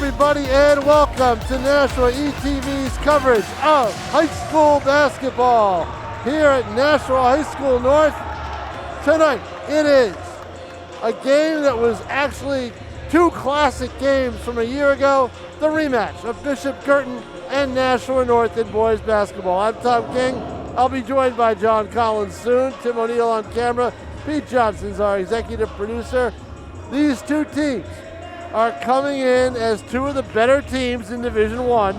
everybody, and welcome to Nashua ETV's coverage of high school basketball here at Nashua High School North. Tonight, it is a game that was actually two classic games from a year ago, the rematch of Bishop Guertin and Nashua North in boys basketball. I'm Tom King. I'll be joined by John Collins soon, Tim O'Neill on camera, Pete Johnson's our executive producer. These two teams are coming in as two of the better teams in Division I.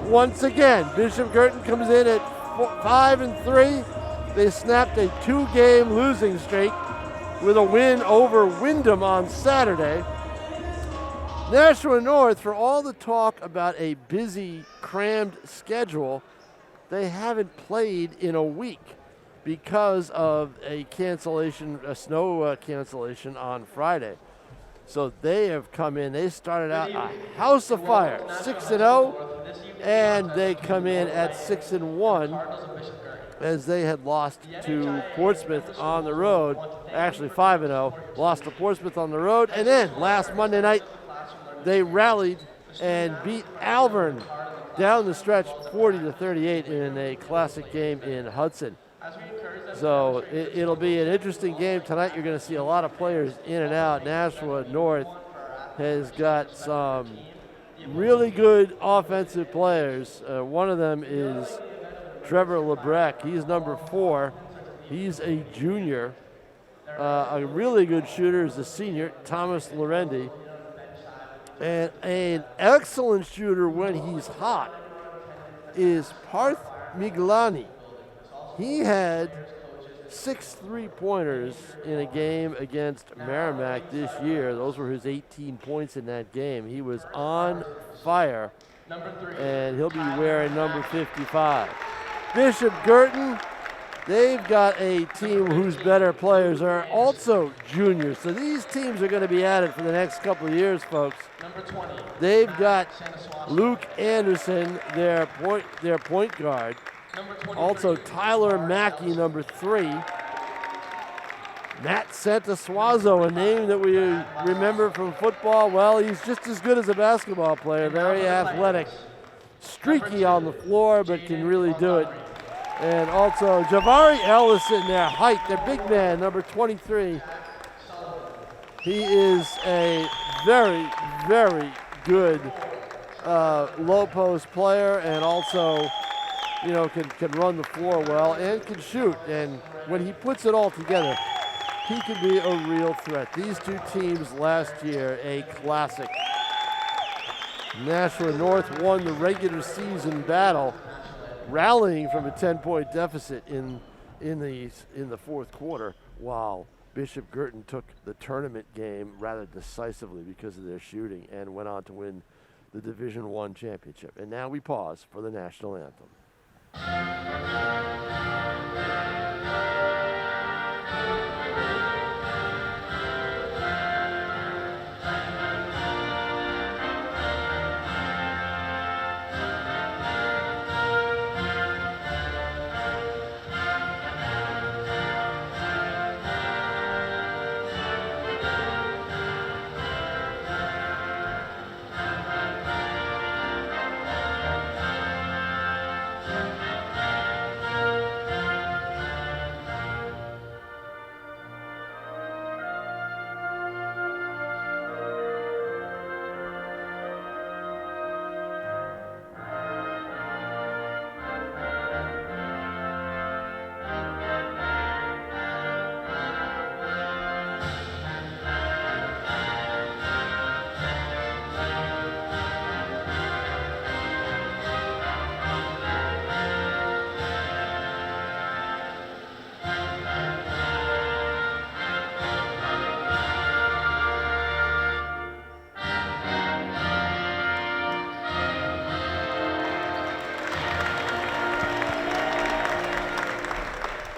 Once again, Bishop Guertin comes in at 5-3. They snapped a two-game losing streak with a win over Windham on Saturday. Nashua North, for all the talk about a busy, crammed schedule, they haven't played in a week because of a cancellation, a snow cancellation on Friday. So they have come in, they started out a house of fire, 6-0, and they come in at 6-1 as they had lost to Portsmouth on the road, actually 5-0, lost to Portsmouth on the road, and then last Monday night, they rallied and beat Alvern down the stretch 40-38 in a classic game in Hudson. So it'll be an interesting game tonight. You're going to see a lot of players in and out. Nashua North has got some really good offensive players. One of them is Trevor Lebrecq. He's number 4. He's a junior. A really good shooter is a senior, Thomas Lorendi. And an excellent shooter when he's hot is Parth Miglani. He had 6 3-pointers in a game against Merrimack this year. Those were his 18 points in that game. He was on fire, and he'll be wearing number 55. Bishop Guertin, they've got a team whose better players are also juniors. So these teams are going to be at it for the next couple of years, folks. They've got Luke Anderson, their point guard. Also Tyler Mackey, number 3. Matt Santasuazo, a name that we remember from football. Well, he's just as good as a basketball player, very athletic, streaky on the floor, but can really do it. And also Javari Ellison, their height, their big man, number 23. He is a very, very good low post player, and also can run the floor well and can shoot. And when he puts it all together, he can be a real threat. These two teams last year, a classic. Nashua North won the regular season battle, rallying from a 10-point deficit in the fourth quarter, while Bishop Guertin took the tournament game rather decisively because of their shooting and went on to win the Division I championship. And now we pause for the national anthem.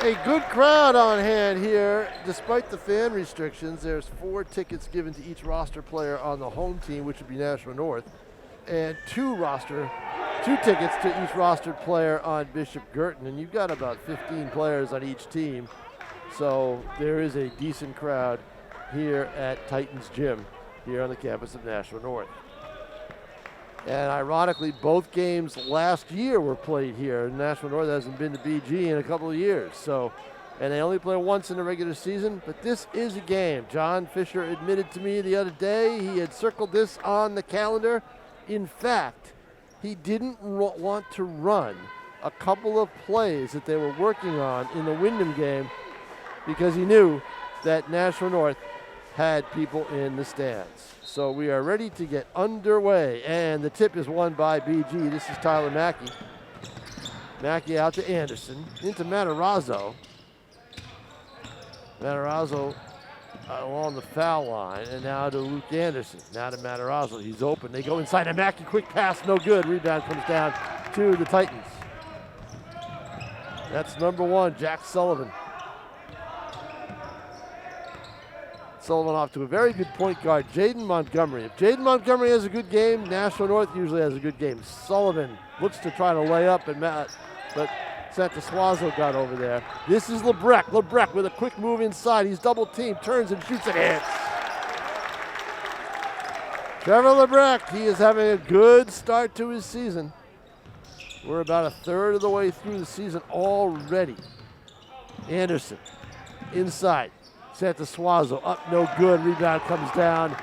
A good crowd on hand here, despite the fan restrictions. There's 4 tickets given to each roster player on the home team, which would be Nashua North, and 2 tickets to each rostered player on Bishop Guertin. And you've got about 15 players on each team, so there is a decent crowd here at Titans Gym here on the campus of Nashua North. And ironically, both games last year were played here. Nashua North hasn't been to BG in a couple of years. So, and they only play once in the regular season, but this is a game. John Fisher admitted to me the other day he had circled this on the calendar. In fact, he didn't want to run a couple of plays that they were working on in the Windham game because he knew that Nashua North had people in the stands. So we are ready to get underway, and the tip is won by BG. This is Tyler Mackey. Mackey out to Anderson, into Matarazzo. Matarazzo along the foul line, and now to Luke Anderson. Now to Matarazzo, he's open. They go inside, and Mackey, quick pass, no good. Rebound comes down to the Titans. That's number 1, Jack Sullivan. Sullivan off to a very good point guard, Jaden Montgomery. If Jaden Montgomery has a good game, Nashua North usually has a good game. Sullivan looks to try to lay up, but Santaswazo got over there. This is Lebrecht. Lebrecht with a quick move inside. He's double teamed, turns and shoots and hits. Trevor Lebrecht, he is having a good start to his season. We're about a third of the way through the season already. Anderson inside. Santaswazo up, no good. Rebound comes down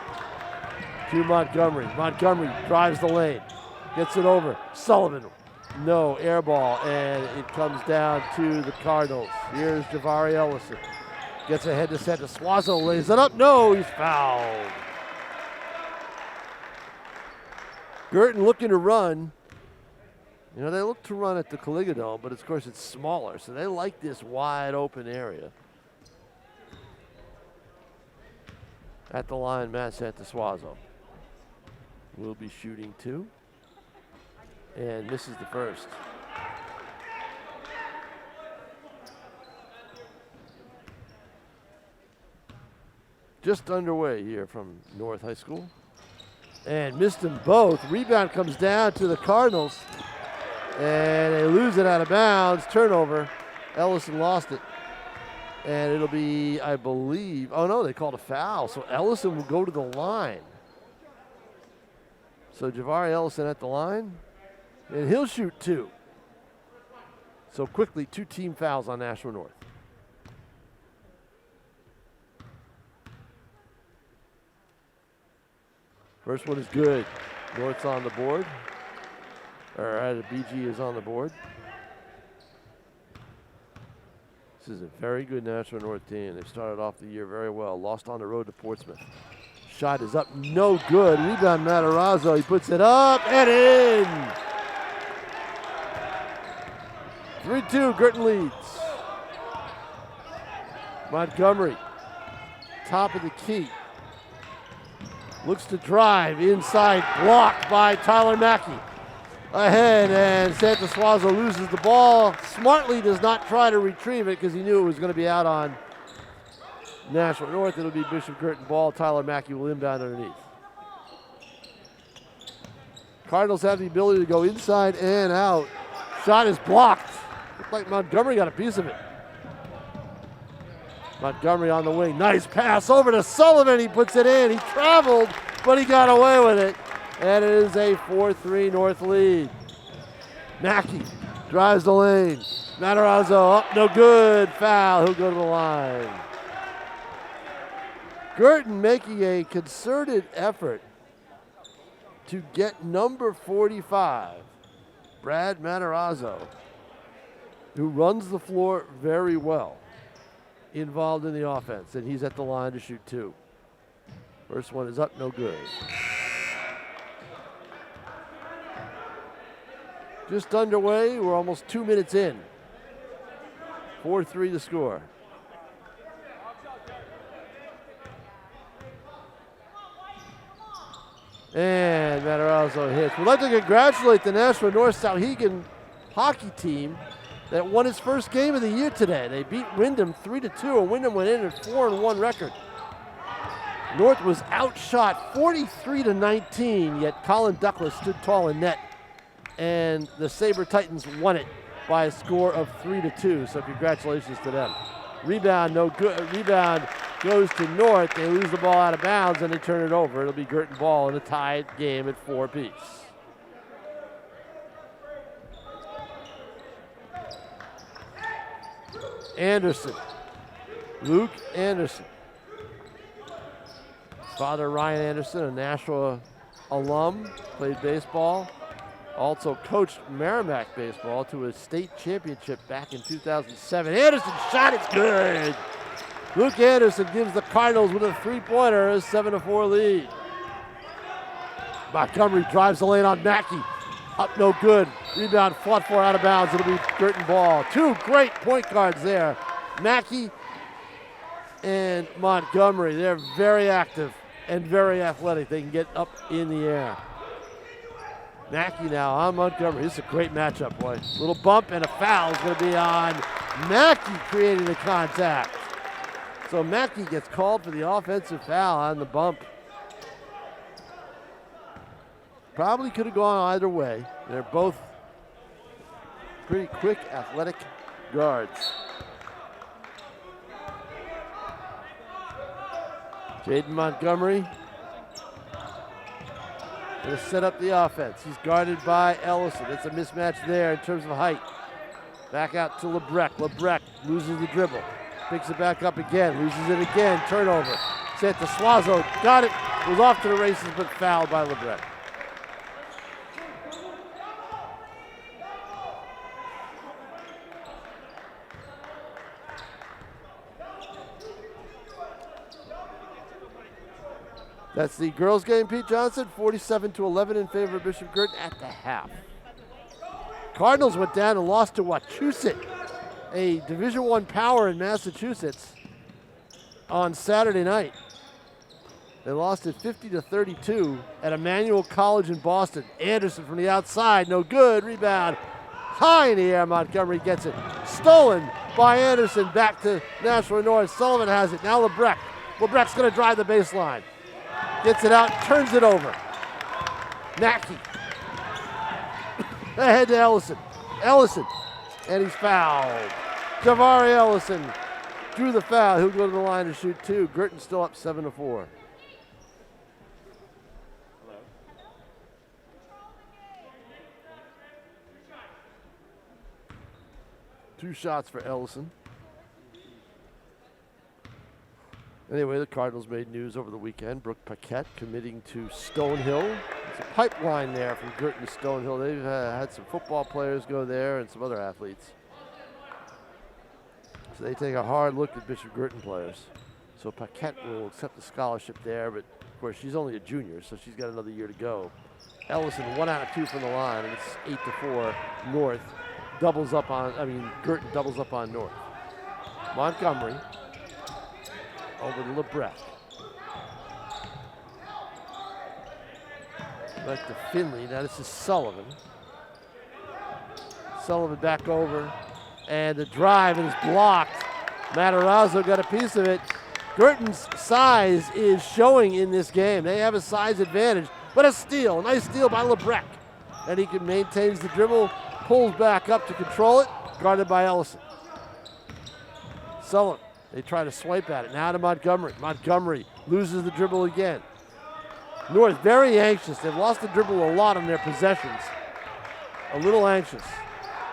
to Montgomery. Montgomery drives the lane, gets it over. Sullivan, no, air ball, and it comes down to the Cardinals. Here's Javari Ellison. Gets ahead to Santaswazo, lays it up. No, he's fouled. Guertin looking to run. You know, they look to run at the Caligadome, but of course it's smaller, so they like this wide open area. At the line, Matt Santaswazo will be shooting 2 and misses the first. Just underway here from North High School. And missed them both. Rebound comes down to the Cardinals, and they lose it out of bounds. Turnover. Ellison lost it. And it'll be, I believe, oh no, they called a foul. So Ellison will go to the line. So Javari Ellison at the line, and he'll shoot 2. So quickly, 2 team fouls on Nashua North. First one is good. North's on the board. BG is on the board. This is a very good Nashua North team. They started off the year very well. Lost on the road to Portsmouth. Shot is up, no good. Rebound Matarazzo, he puts it up and in. 3-2, Guertin leads. Montgomery, top of the key. Looks to drive inside, blocked by Tyler Mackey. Ahead, and Santaswazo loses the ball. Smartly does not try to retrieve it because he knew it was going to be out on Nashua North. It'll be Bishop Guertin ball. Tyler Mackey will inbound underneath. Cardinals have the ability to go inside and out. Shot is blocked. Looks like Montgomery got a piece of it. Montgomery on the wing. Nice pass over to Sullivan. He puts it in. He traveled, but he got away with it. And it is a 4-3 North lead. Mackey drives the lane. Matarazzo up, no good. Foul. He'll go to the line. Guertin making a concerted effort to get number 45, Brad Matarazzo, who runs the floor very well, involved in the offense, and he's at the line to shoot 2. First one is up, no good. Just underway, we're almost 2 minutes in. 4-3 the score. And Matarazzo hits. We'd like to congratulate the Nashua North Souhegan hockey team that won its first game of the year today. They beat Windham 3-2, and Windham went in at 4-1 record. North was outshot 43-19, yet Colin Douglas stood tall in net, and the Sabre Titans won it by a score of 3-2. So congratulations to them. Rebound, no good. Rebound goes to North. They lose the ball out of bounds and they turn it over. It'll be Guertin ball in a tied game at 4 apiece. Anderson. Luke Anderson. His father, Ryan Anderson, a Nashua alum, played baseball. Also coached Merrimack baseball to a state championship back in 2007. Anderson shot, it's good. Luke Anderson gives the Cardinals with a three-pointer, a 7-4 lead. Montgomery drives the lane on Mackey. Up no good. Rebound fought for out of bounds. It'll be Guertin ball. Two great point guards there. Mackey and Montgomery. They're very active and very athletic. They can get up in the air. Mackey now on Montgomery. This is a great matchup, boy. Little bump and a foul is going to be on Mackey creating the contact. So Mackey gets called for the offensive foul on the bump. Probably could have gone either way. They're both pretty quick, athletic guards. Jaden Montgomery going to set up the offense. He's guarded by Ellison. It's a mismatch there in terms of height. Back out to Lebrecht. Lebrecht loses the dribble. Picks it back up again. Loses it again. Turnover. Santosuazo got it. Was off to the races, but fouled by Lebrecht. That's the girls' game, Pete Johnson. 47-11 in favor of Bishop Guertin at the half. Cardinals went down and lost to Wachusett, a Division I power in Massachusetts, on Saturday night. They lost it 50-32 at Emmanuel College in Boston. Anderson from the outside, no good. Rebound high in the air. Montgomery gets it. Stolen by Anderson. Back to Nashua North. Sullivan has it. Now Lebrecht. Lebrecht's going to drive the baseline. Gets it out, turns it over. Mackey. Ahead to Ellison. Ellison. And he's fouled. Javari Ellison drew the foul. He'll go to the line to shoot two. Guertin still up 7-4. Two shots for Ellison. Anyway, the Cardinals made news over the weekend. Brooke Paquette committing to Stonehill. There's a pipeline there from Guertin to Stonehill. They've had some football players go there and some other athletes. So they take a hard look at Bishop Guertin players. So Paquette will accept the scholarship there, but of course she's only a junior, so she's got another year to go. Ellison 1 out of 2 from the line, and it's 8-4 North. Guertin doubles up on North. Montgomery. Over to Lebrecht. Back to Finley. Now this is Sullivan. Sullivan back over. And the drive is blocked. Matarazzo got a piece of it. Guertin's size is showing in this game. They have a size advantage. But a steal. Nice steal by Lebrecht. And he maintains the dribble. Pulls back up to control it. Guarded by Ellison. Sullivan. They try to swipe at it. Now to Montgomery. Montgomery loses the dribble again. North very anxious. They've lost the dribble a lot on their possessions. A little anxious.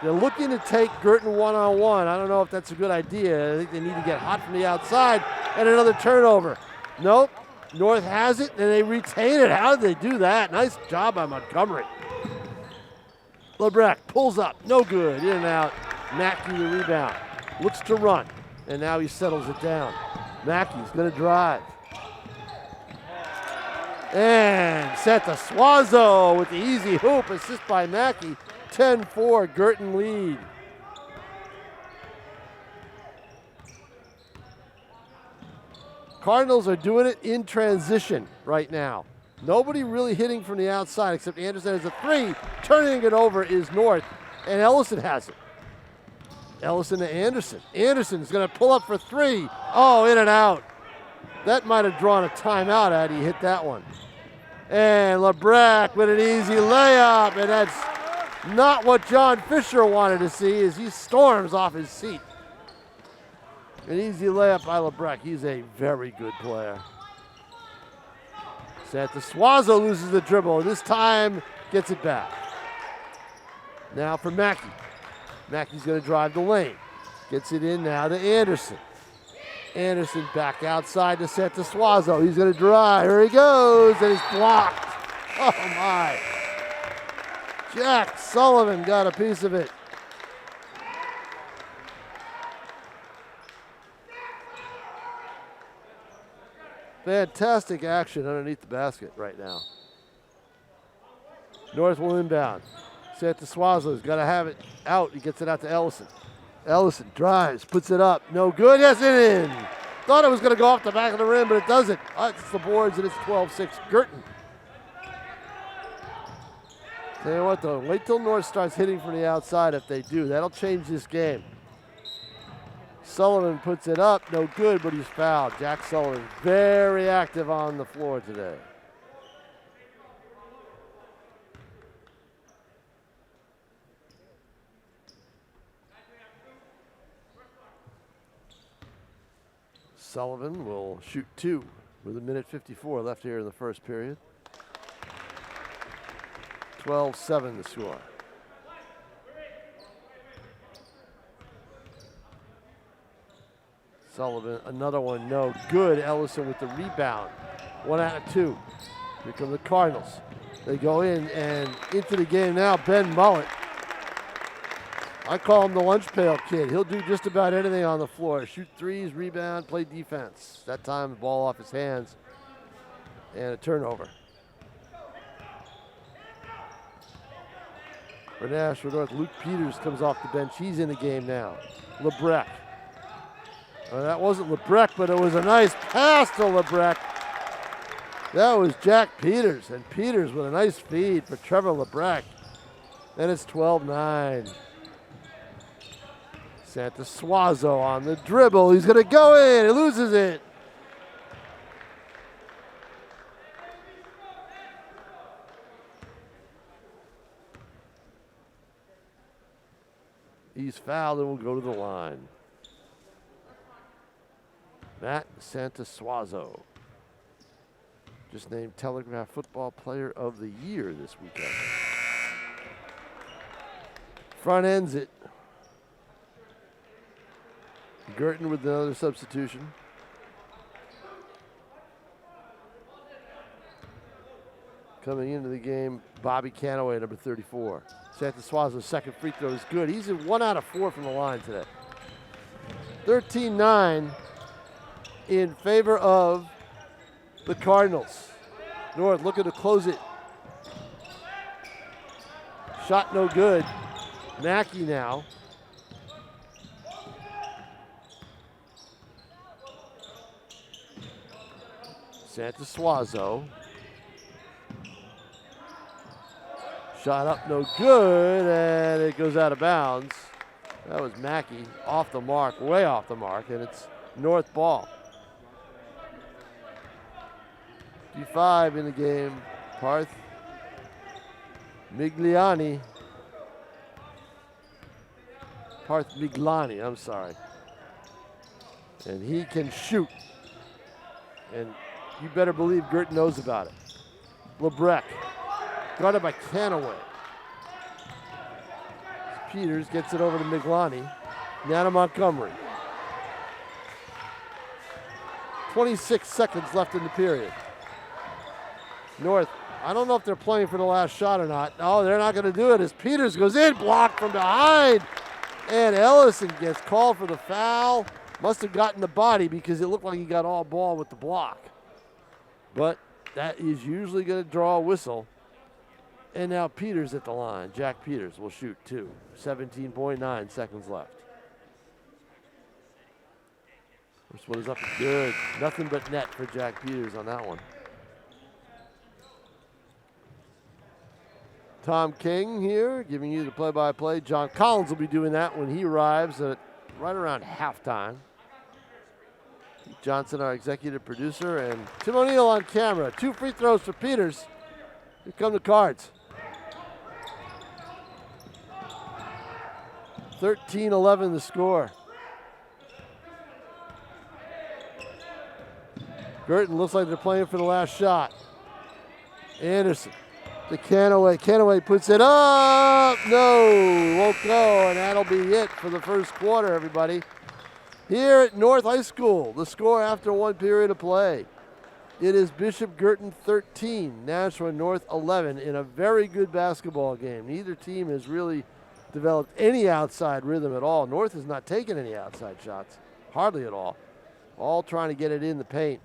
They're looking to take Guertin one-on-one. I don't know if that's a good idea. I think they need to get hot from the outside. And another turnover. Nope. North has it, and they retain it. How did they do that? Nice job by Montgomery. Lebrecht pulls up. No good. In and out. Mackey the rebound. Looks to run. And now he settles it down. Mackey's going to drive. And Santosuazo with the easy hoop. Assist by Mackey. 10-4, Guertin lead. Cardinals are doing it in transition right now. Nobody really hitting from the outside except Anderson has a three. Turning it over is North. And Ellison has it. Ellison to Anderson. Anderson's going to pull up for three. Oh, in and out. That might have drawn a timeout had he hit that one. And Lebrecht with an easy layup, and that's not what John Fisher wanted to see as he storms off his seat. An easy layup by Lebrecht. He's a very good player. Santosuazo loses the dribble, and this time gets it back. Now for Mackey. Mackey's going to drive the lane. Gets it in now to Anderson. Anderson back outside to Santosuazo. He's going to drive. Here he goes, and he's blocked. Oh, my. Jack Sullivan got a piece of it. Fantastic action underneath the basket right now. North will inbound. Santosuazo's got to have it out. He gets it out to Ellison. Ellison drives, puts it up. No good. Yes, it in. Thought it was going to go off the back of the rim, but it doesn't. It's the boards, and it's 12-6 Guertin. Tell you what, though, wait till North starts hitting from the outside if they do. That'll change this game. Sullivan puts it up. No good, but he's fouled. Jack Sullivan very active on the floor today. Sullivan will shoot 2 with 1:54 left here in the first period. 12-7 the score. Sullivan, another one, no good. Ellison with the rebound. 1 out of 2. Here come the Cardinals. They go in and into the game now. Ben Mullet. I call him the lunch pail kid. He'll do just about anything on the floor. Shoot threes, rebound, play defense. That time the ball off his hands and a turnover. For Nashua North, Luke Peters comes off the bench. He's in the game now. LeBrecq. That wasn't LeBrecq, but it was a nice pass to LeBrecq. That was Jack Peters, and Peters with a nice feed for Trevor LeBrecq. And it's 12-9. Santosuazo on the dribble. He's going to go in. He loses it. He's fouled and will go to the line. Matt Santosuazo, just named Telegraph Football Player of the Year this weekend. Front ends it. Guertin with another substitution. Coming into the game, Bobby Canaway, number 34. Santosuazo's second free throw is good. He's in 1 out of 4 from the line today. 13-9 in favor of the Cardinals. North looking to close it. Shot no good. Mackey now. Santosuazo. Shot up, no good, and it goes out of bounds. That was Mackey off the mark, way off the mark, and it's North ball. D5 in the game. Parth Migliani. Parth Miglani, I'm sorry. And he can shoot. And you better believe Guertin knows about it. LeBrecq, guarded by Canaway. Peters gets it over to Miglani. Now to Montgomery. 26 seconds left in the period. North, I don't know if they're playing for the last shot or not. No, they're not going to do it as Peters goes in, blocked from behind. And Ellison gets called for the foul. Must have gotten the body because it looked like he got all ball with the block. But that is usually going to draw a whistle. And now Peters at the line. Jack Peters will shoot 2. 17.9 seconds left. First one is up and good. Nothing but net for Jack Peters on that one. Tom King here giving you the play-by-play. John Collins will be doing that when he arrives at right around halftime. Pete Johnson, our executive producer, and Tim O'Neill on camera. 2 free throws for Peters. Here come the Cards. 13-11 the score. Guertin looks like they're playing for the last shot. Anderson to Canaway. Canaway puts it up. No, won't go, and that'll be it for the first quarter, everybody. Here at North High School, the score after 1 period of play. It is Bishop Guertin 13, Nashua North 11 in a very good basketball game. Neither team has really developed any outside rhythm at all. North has not taken any outside shots, hardly at all. All trying to get it in the paint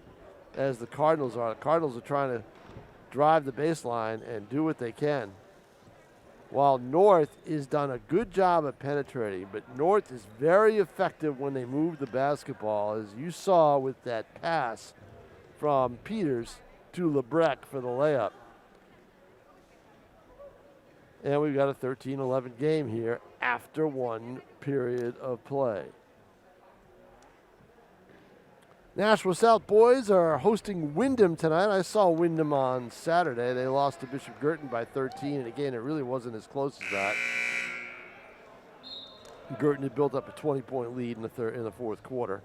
as the Cardinals are. The Cardinals are trying to drive the baseline and do what they can. While North has done a good job of penetrating, but North is very effective when they move the basketball, as you saw with that pass from Peters to Lebrecht for the layup. And we've got a 13-11 game here after 1 period of play. Nashua South boys are hosting Windham tonight. I saw Windham on Saturday. They lost to Bishop Guertin by 13, and again, it really wasn't as close as that. Guertin had built up a 20-point lead in the fourth quarter.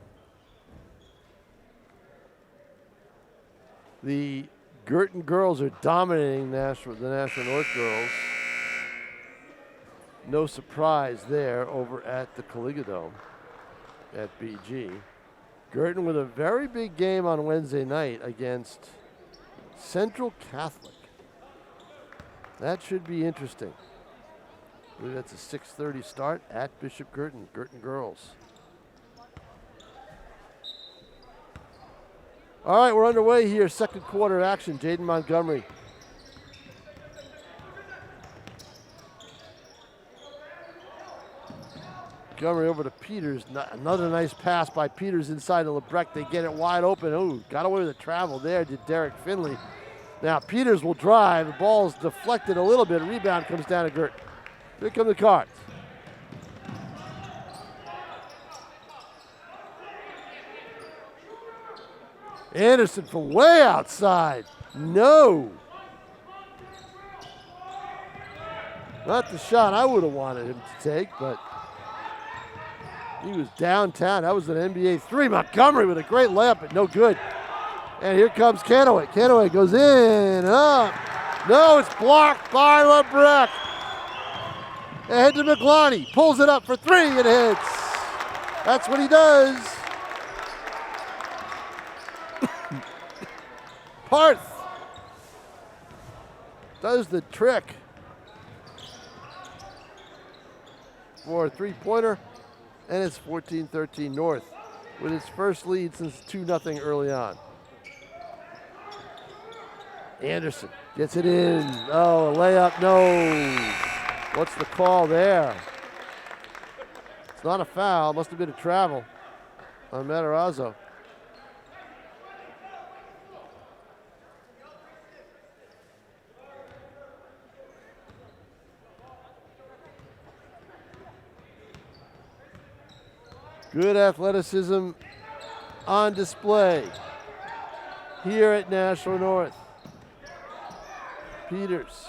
The Guertin girls are dominating the Nashua North girls. No surprise there over at the Caliga Dome at BG. Guertin with a very big game on Wednesday night against Central Catholic. That should be interesting. I believe that's a 6:30 start at Bishop Guertin. Guertin girls. All right, we're underway here. Second quarter action. Jaden Montgomery. Montgomery over to Peters. Another nice pass by Peters inside to Lebrecht. They get it wide open. Ooh, got away with the travel there, did Derek Finley. Now Peters will drive. The ball's deflected a little bit. Rebound comes down to Guertin. Here come the Cards. Anderson from way outside. No. Not the shot I would have wanted him to take, but he was downtown. That was an NBA three. Montgomery with a great layup, but no good. And here comes Canaway. Canaway goes in and up. No, it's blocked by Lebrecht. Ahead to McLaughlin. Pulls it up for three and hits. That's what he does. Parth does the trick for a three-pointer, and it's 14-13 North with its first lead since 2-0 early on. Anderson gets it in. Oh, a layup, no. What's the call there? It's not a foul. Must have been a travel on Matarazzo. Good athleticism on display here at Nashua North. Peters,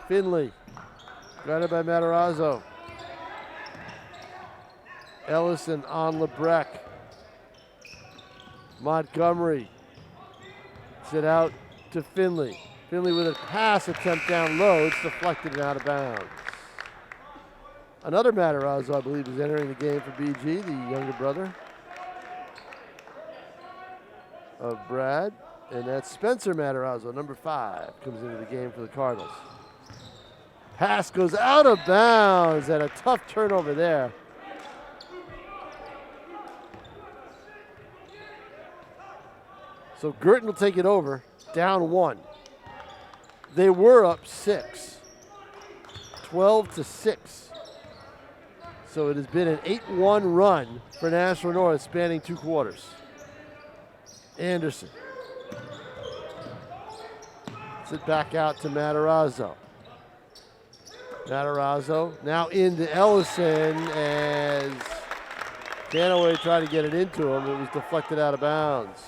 Finley, guarded by Matarazzo. Ellison on Lebrecht. Montgomery sit out to Finley. Finley with a pass attempt down low. It's deflected and out of bounds. Another Matarazzo, I believe, is entering the game for BG, the younger brother of Brad. And that's Spencer Matarazzo, number 5, comes into the game for the Cardinals. Pass goes out of bounds, and a tough turnover there. So Guertin will take it over, down 1. They were up 6, 12-6. So it has been an 8-1 run for Nashua North, spanning 2 quarters. Anderson. Sit back out to Matarazzo. Matarazzo now into Ellison as Canaway tried to get it into him. It was deflected out of bounds.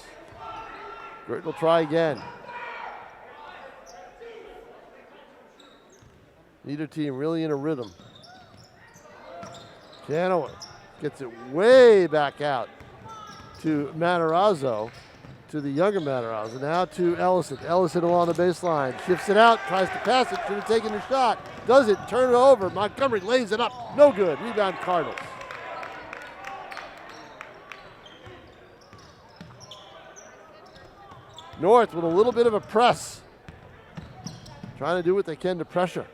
Guertin will try again. Neither team really in a rhythm. Canaway gets it way back out to Matarazzo. to the younger Matarazzo. Now to Ellison. Ellison along the baseline. Shifts it out. Tries to pass it. Should have taken the shot. Does it. Turn it over. Montgomery lays it up. No good. Rebound Cardinals. North with a little bit of a press. Trying to do what they can to pressure.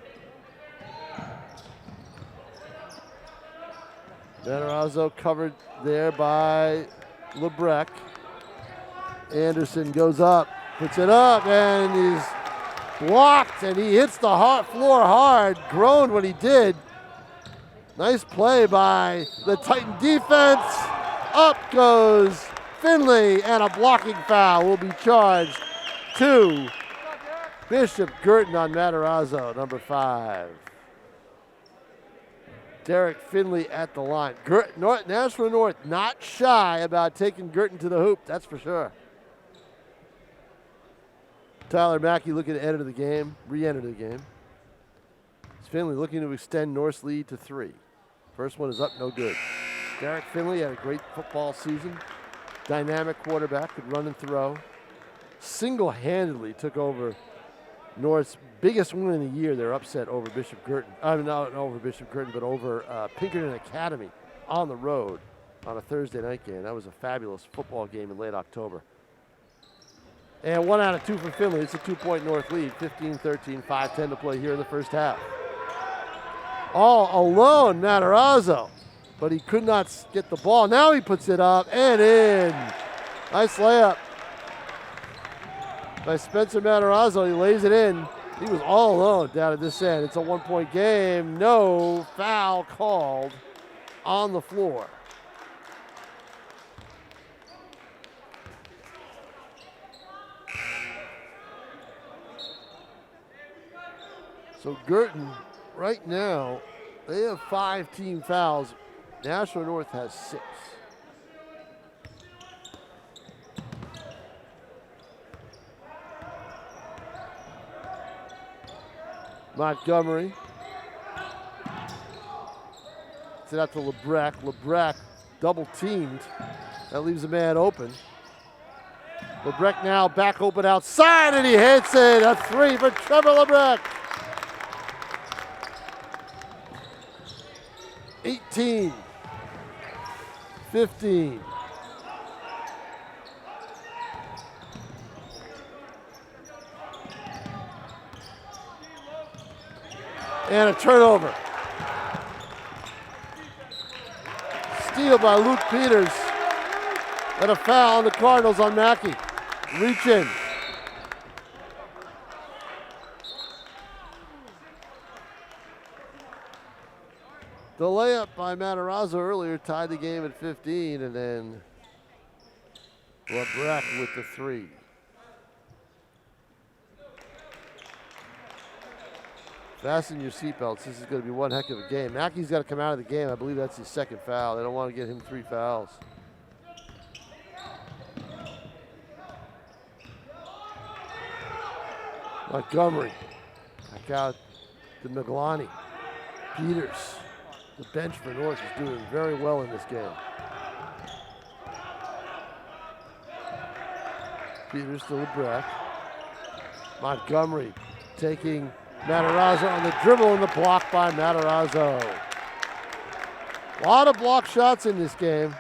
Matarazzo covered there by Lebrecq. Anderson goes up, puts it up, and he's blocked, and he hits the floor hard. Groaned when he did. Nice play by the Titan defense. Up goes Finley, and a blocking foul will be charged to Bishop Guertin on Matarazzo, number 5. Derek Finley at the line. Nashua North not shy about taking Guertin to the hoop, that's for sure. Tyler Mackey looking to enter the game, re-enter the game. It's Finley looking to extend North's lead to 3. First one is up, no good. Derek Finley had a great football season. Dynamic quarterback, could run and throw. Single-handedly took over North's biggest win in the year. They're upset over Bishop Guertin. Not over Bishop Guertin, but over Pinkerton Academy on the road on a Thursday night game. That was a fabulous football game in late October. And 1 out of 2 for Finley. It's a 2-point North lead, 15-13, 5:10 to play here in the first half. All alone, Matarazzo, but he could not get the ball. Now he puts it up and in. Nice layup by Spencer Matarazzo. He lays it in. He was all alone down at this end. It's a 1-point game. No foul called on the floor. So Guertin, right now, they have 5 team fouls. Nashua North has 6. Montgomery. It's it out to Lebrecq. Lebrecq double teamed. That leaves a man open. Lebrecq now back open outside, and he hits it. A 3 for Trevor Lebrecq. 18, 15. And a turnover. Steal by Luke Peters. And a foul on the Cardinals on Mackey. Reach in. The layup by Matarazzo earlier tied the game at 15, and then Lebrecq with the 3. Fasten your seatbelts. This is going to be one heck of a game. Mackey's got to come out of the game. I believe that's his 2nd foul. They don't want to get him 3 fouls. Montgomery. Back out to Miglani. Peters. The bench for North is doing very well in this game. Peters to Lebrecq. Montgomery taking Matarazzo on the dribble, and the block by Matarazzo. A lot of block shots in this game.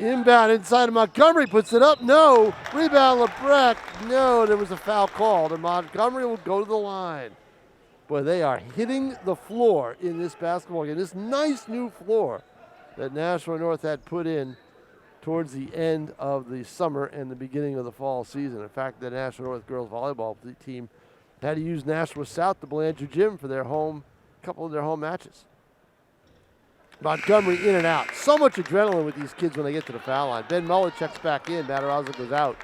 Inbound inside of Montgomery, puts it up, no. Rebound Lebrecq, no. There was a foul called, and Montgomery will go to the line. Boy, they are hitting the floor in this basketball game. This nice new floor that Nashua North had put in towards the end of the summer and the beginning of the fall season. In fact, the Nashua North girls volleyball team had to use Nashua South, the Belanger Gym, for their couple of their home matches. Montgomery in and out. So much adrenaline with these kids when they get to the foul line. Ben Muller checks back in. Matarazzo goes out.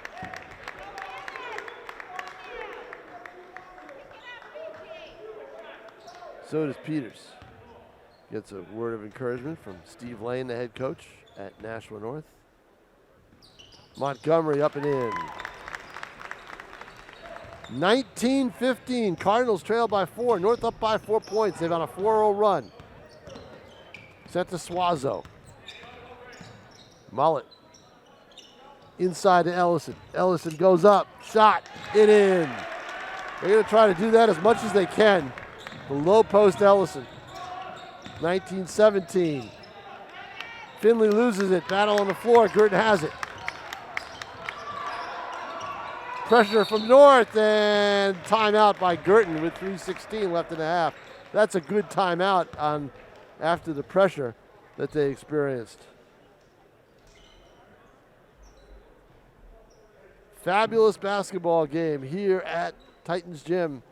So does Peters. Gets a word of encouragement from Steve Lane, the head coach at Nashua North. Montgomery up and in. 19-15. Cardinals trail by 4. North up by 4 points. They've on a 4-0 run. Sent to Suazo. Mullet. Inside to Ellison. Ellison goes up. Shot. It in. They're going to try to do that as much as they can. The low post Ellison. 19-17. Finley loses it. Battle on the floor. Guertin has it. Pressure from North and timeout by Guertin with 3:16 left in the half. That's a good timeout on after the pressure that they experienced. Fabulous basketball game here at Titans Gym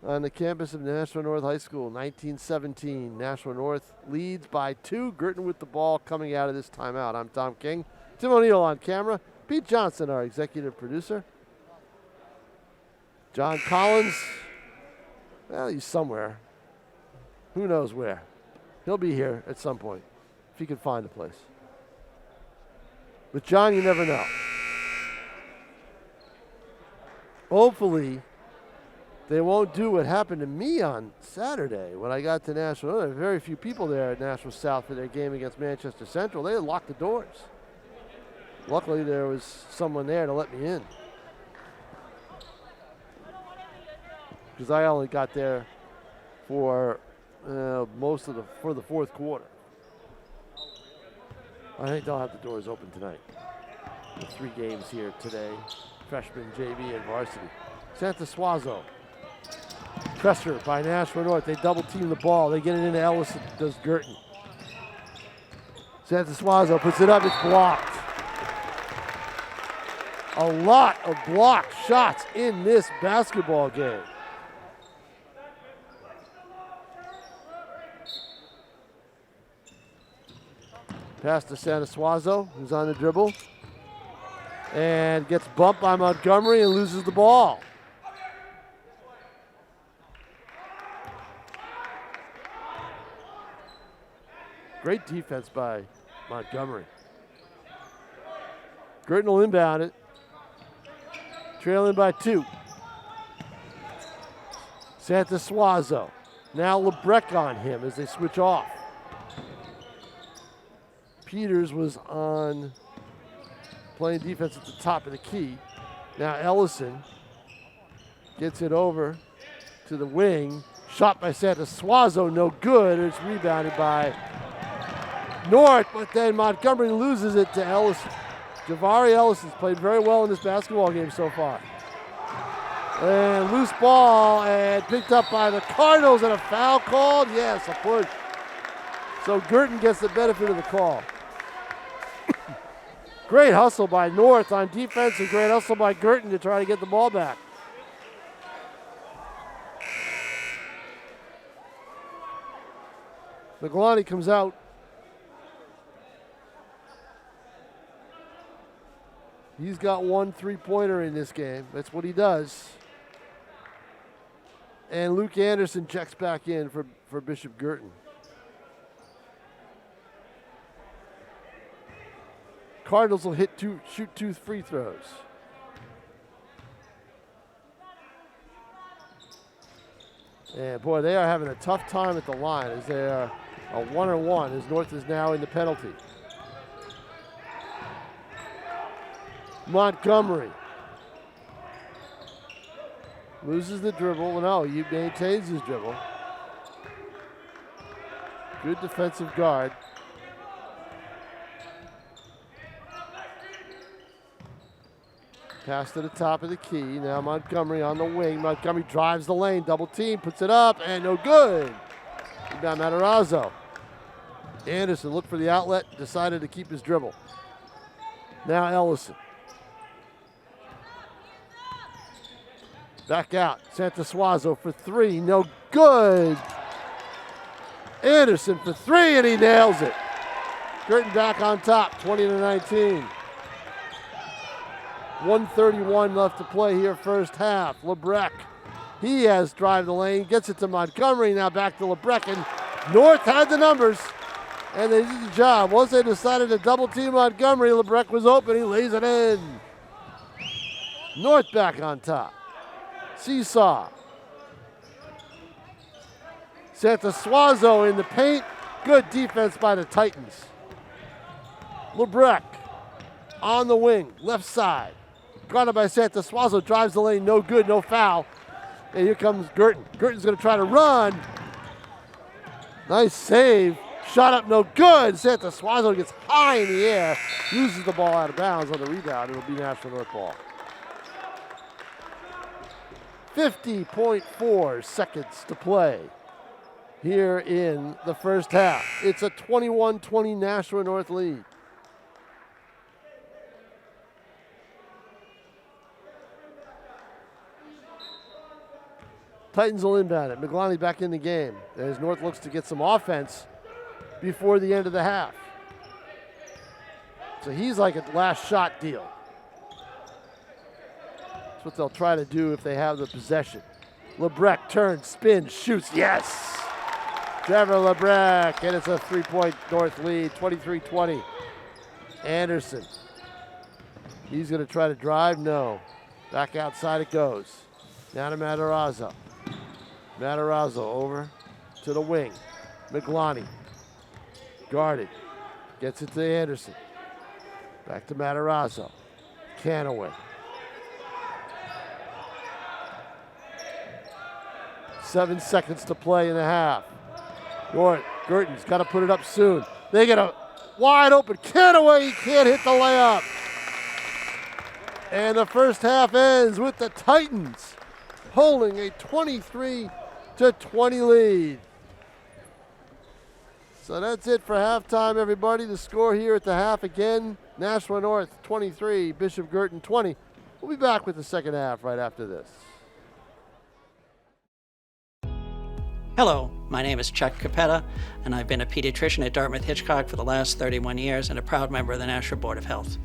on the campus of Nashua North High School. 19-17. Nashua North leads by 2. Guertin with the ball coming out of this timeout. I'm Tom King. Tim O'Neill on camera. Pete Johnson, our executive producer. John Collins, well, he's somewhere. Who knows where? He'll be here at some point, if he can find a place. With John, you never know. Hopefully, they won't do what happened to me on Saturday when I got to Nashua. There were very few people there at Nashua South for their game against Manchester Central. They had locked the doors. Luckily, there was someone there to let me in. Because I only got there for for the fourth quarter. I think they'll have the doors open tonight. The 3 games here today. Freshman, JV, and varsity. Santa Suazo. Pressure by Nashua North. They double team the ball. They get it into Ellison. Does Guertin. Santa Suazo puts it up. It's blocked. A lot of blocked shots in this basketball game. Pass to Santa Suazo, who's on the dribble. And gets bumped by Montgomery and loses the ball. Great defense by Montgomery. Guertin will inbound it. Trailing by 2. Santa Suazo. Now LeBrecq on him as they switch off. Peters was on playing defense at the top of the key. Now Ellison gets it over to the wing. Shot by Santa Suazo, no good. It's rebounded by North, but then Montgomery loses it to Ellison. Javari Ellison's played very well in this basketball game so far. And loose ball and picked up by the Cardinals and a foul called. Yes, a push. So Guertin gets the benefit of the call. Great hustle by North on defense and great hustle by Guertin to try to get the ball back. Miglani comes out. He's got 1 3-pointer in this game. That's what he does. And Luke Anderson checks back in for Bishop Guertin. Cardinals will shoot 2 free throws. And boy, they are having a tough time at the line as they are a 1-1 as North is now in the penalty. Montgomery loses the dribble. Well, no, he maintains his dribble. Good defensive guard. Pass to the top of the key. Now Montgomery on the wing. Montgomery drives the lane. Double team. Puts it up. And no good. Rebound Matarazzo. Anderson looked for the outlet. Decided to keep his dribble. Now Ellison. Back out. Santa Suazo for 3. No good. Anderson for 3. And he nails it. Guertin back on top. 20-19. 1:31 left to play here first half. LeBrecq, he has drive the lane, gets it to Montgomery, now back to LeBrecq, and North had the numbers, and they did the job. Once they decided to double team Montgomery, LeBrecq was open, he lays it in. North back on top. seesaw. Santa Suazo in the paint. Good defense by the Titans. Lebrecht on the wing, left side. Guarded by Santa Suazo, drives the lane, no good, no foul. And here comes Guertin. Guertin's gonna try to run. Nice save. Shot up, no good. Santa Suazo gets high in the air, loses the ball out of bounds on the rebound. It'll be Nashua North ball. 50.4 seconds to play here in the first half. It's a 21-20 Nashua North lead. Titans will inbound it. McGlonney back in the game as North looks to get some offense before the end of the half. So he's like a last shot deal. That's what they'll try to do if they have the possession. Lebrecht turns, spins, shoots, yes! Trevor Lebrecht, and it's a 3-point North lead, 23-20. Anderson, he's gonna try to drive, no. Back outside it goes. Now to Matarazzo. Matarazzo over to the wing. McGlonney, guarded, gets it to Anderson. Back to Matarazzo. Canaway. 7 seconds to play in the half. Guertin's got to put it up soon. They get a wide open Canaway. He can't hit the layup. And the first half ends with the Titans holding a 23-20 lead. So that's it for halftime, everybody. The score here at the half again, Nashua North 23, Bishop Guertin 20. We'll be back with the second half right after this. Hello, my name is Chuck Capetta, and I've been a pediatrician at Dartmouth-Hitchcock for the last 31 years and a proud member of the Nashua Board of Health.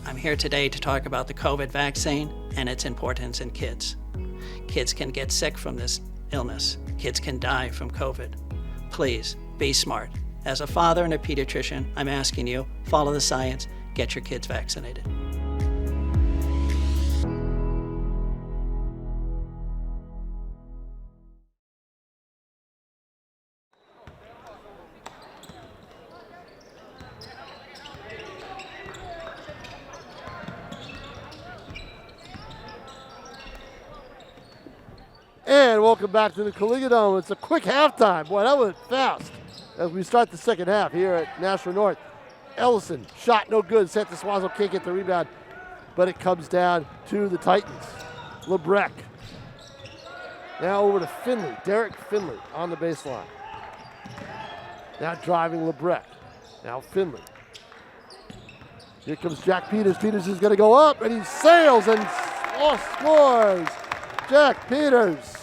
I'm here today to talk about the COVID vaccine and its importance in kids. Kids can get sick from this illness. Kids can die from COVID. Please, be smart. As a father and a pediatrician, I'm asking you, follow the science, get your kids vaccinated. And welcome back to the Coligadome. It's a quick halftime. Boy, that was fast as we start the second half here at Nashua North. Ellison, shot no good. Santa Suazo can't get the rebound, but it comes down to the Titans. Lebrecht. Now over to Finley. Derek Finley on the baseline. Now driving Lebrecht. Now Finley. Here comes Jack Peters. Peters is going to go up, and he sails and scores. Jack Peters.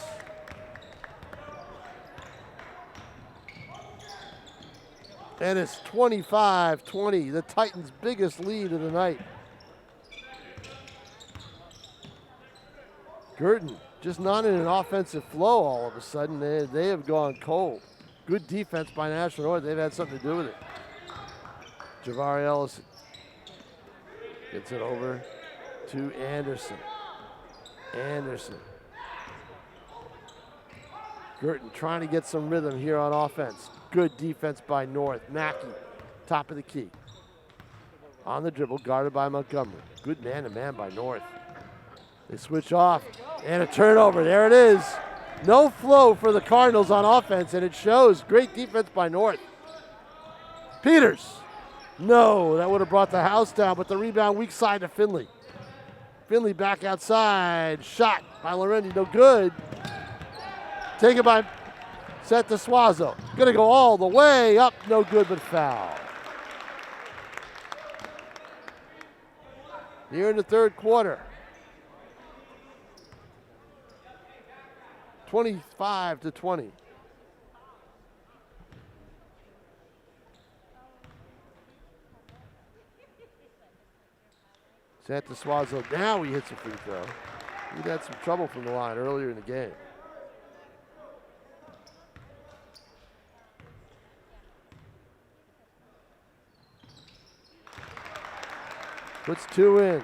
And it's 25-20, the Titans' biggest lead of the night. Guertin just not in an offensive flow all of a sudden. They have gone cold. Good defense by Nashua North. They've had something to do with it. Javari Ellison gets it over to Anderson. Anderson. Guertin trying to get some rhythm here on offense. Good defense by North. Mackey, top of the key. On the dribble, guarded by Montgomery. Good man-to-man by North. They switch off, and a turnover. There it is. No flow for the Cardinals on offense, and it shows. Great defense by North. Peters. No, that would have brought the house down, but the rebound weak side to Finley. Finley back outside. Shot by Lorendi, no good. Taken by Santa Suazo. Gonna go all the way up, no good, but foul. Here in the third quarter. 25-20. Santa Suazo, now he hits a free throw. He'd had some trouble from the line earlier in the game. Puts two in.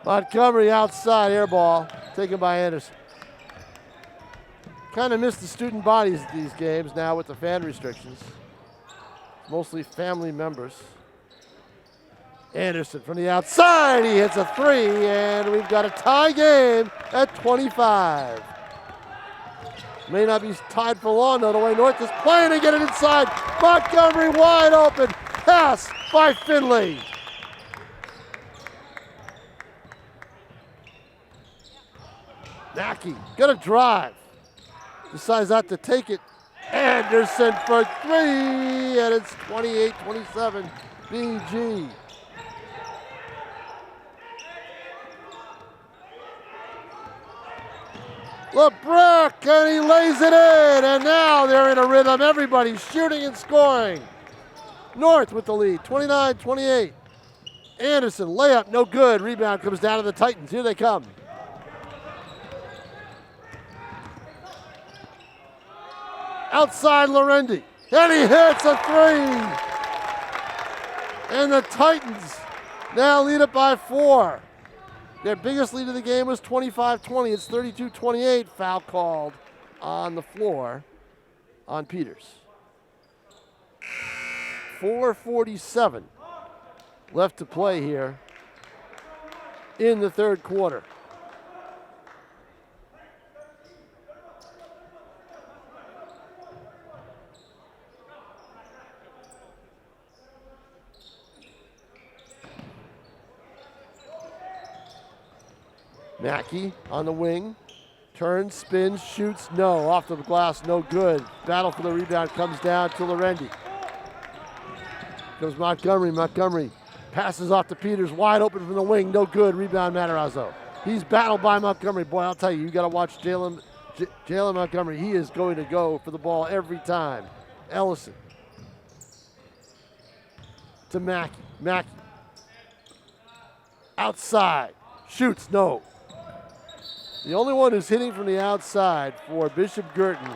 Montgomery outside, air ball, taken by Anderson. Kind of miss the student bodies at these games now with the fan restrictions. Mostly family members. Anderson from the outside, he hits a three, and we've got a tie game at 25. May not be tied for long though, the way North is playing and get it inside. Montgomery wide open, pass by Finley. Mackey, gonna drive. Decides not to take it. Anderson for three, and it's 28-27, BG. LeBrock, and he lays it in, and now they're in a rhythm. Everybody's shooting and scoring. North with the lead, 29-28. Anderson, layup, no good. Rebound comes down to the Titans. Here they come. Outside Lorendi, and he hits a three. And the Titans now lead it by 4. Their biggest lead of the game was 25-20. It's 32-28. Foul called on the floor on Peters. 4:47 left to play here in the third quarter. Mackey on the wing, turns, spins, shoots, no. Off the glass, no good. Battle for the rebound comes down to Lorendi. Goes Montgomery. Montgomery passes off to Peters, wide open from the wing, no good. Rebound Matarazzo. He's battled by Montgomery. Boy, I'll tell you got to watch Jalen Montgomery. He is going to go for the ball every time. Ellison to Mackey. Mackey outside, shoots, no. The only one who's hitting from the outside for Bishop Guertin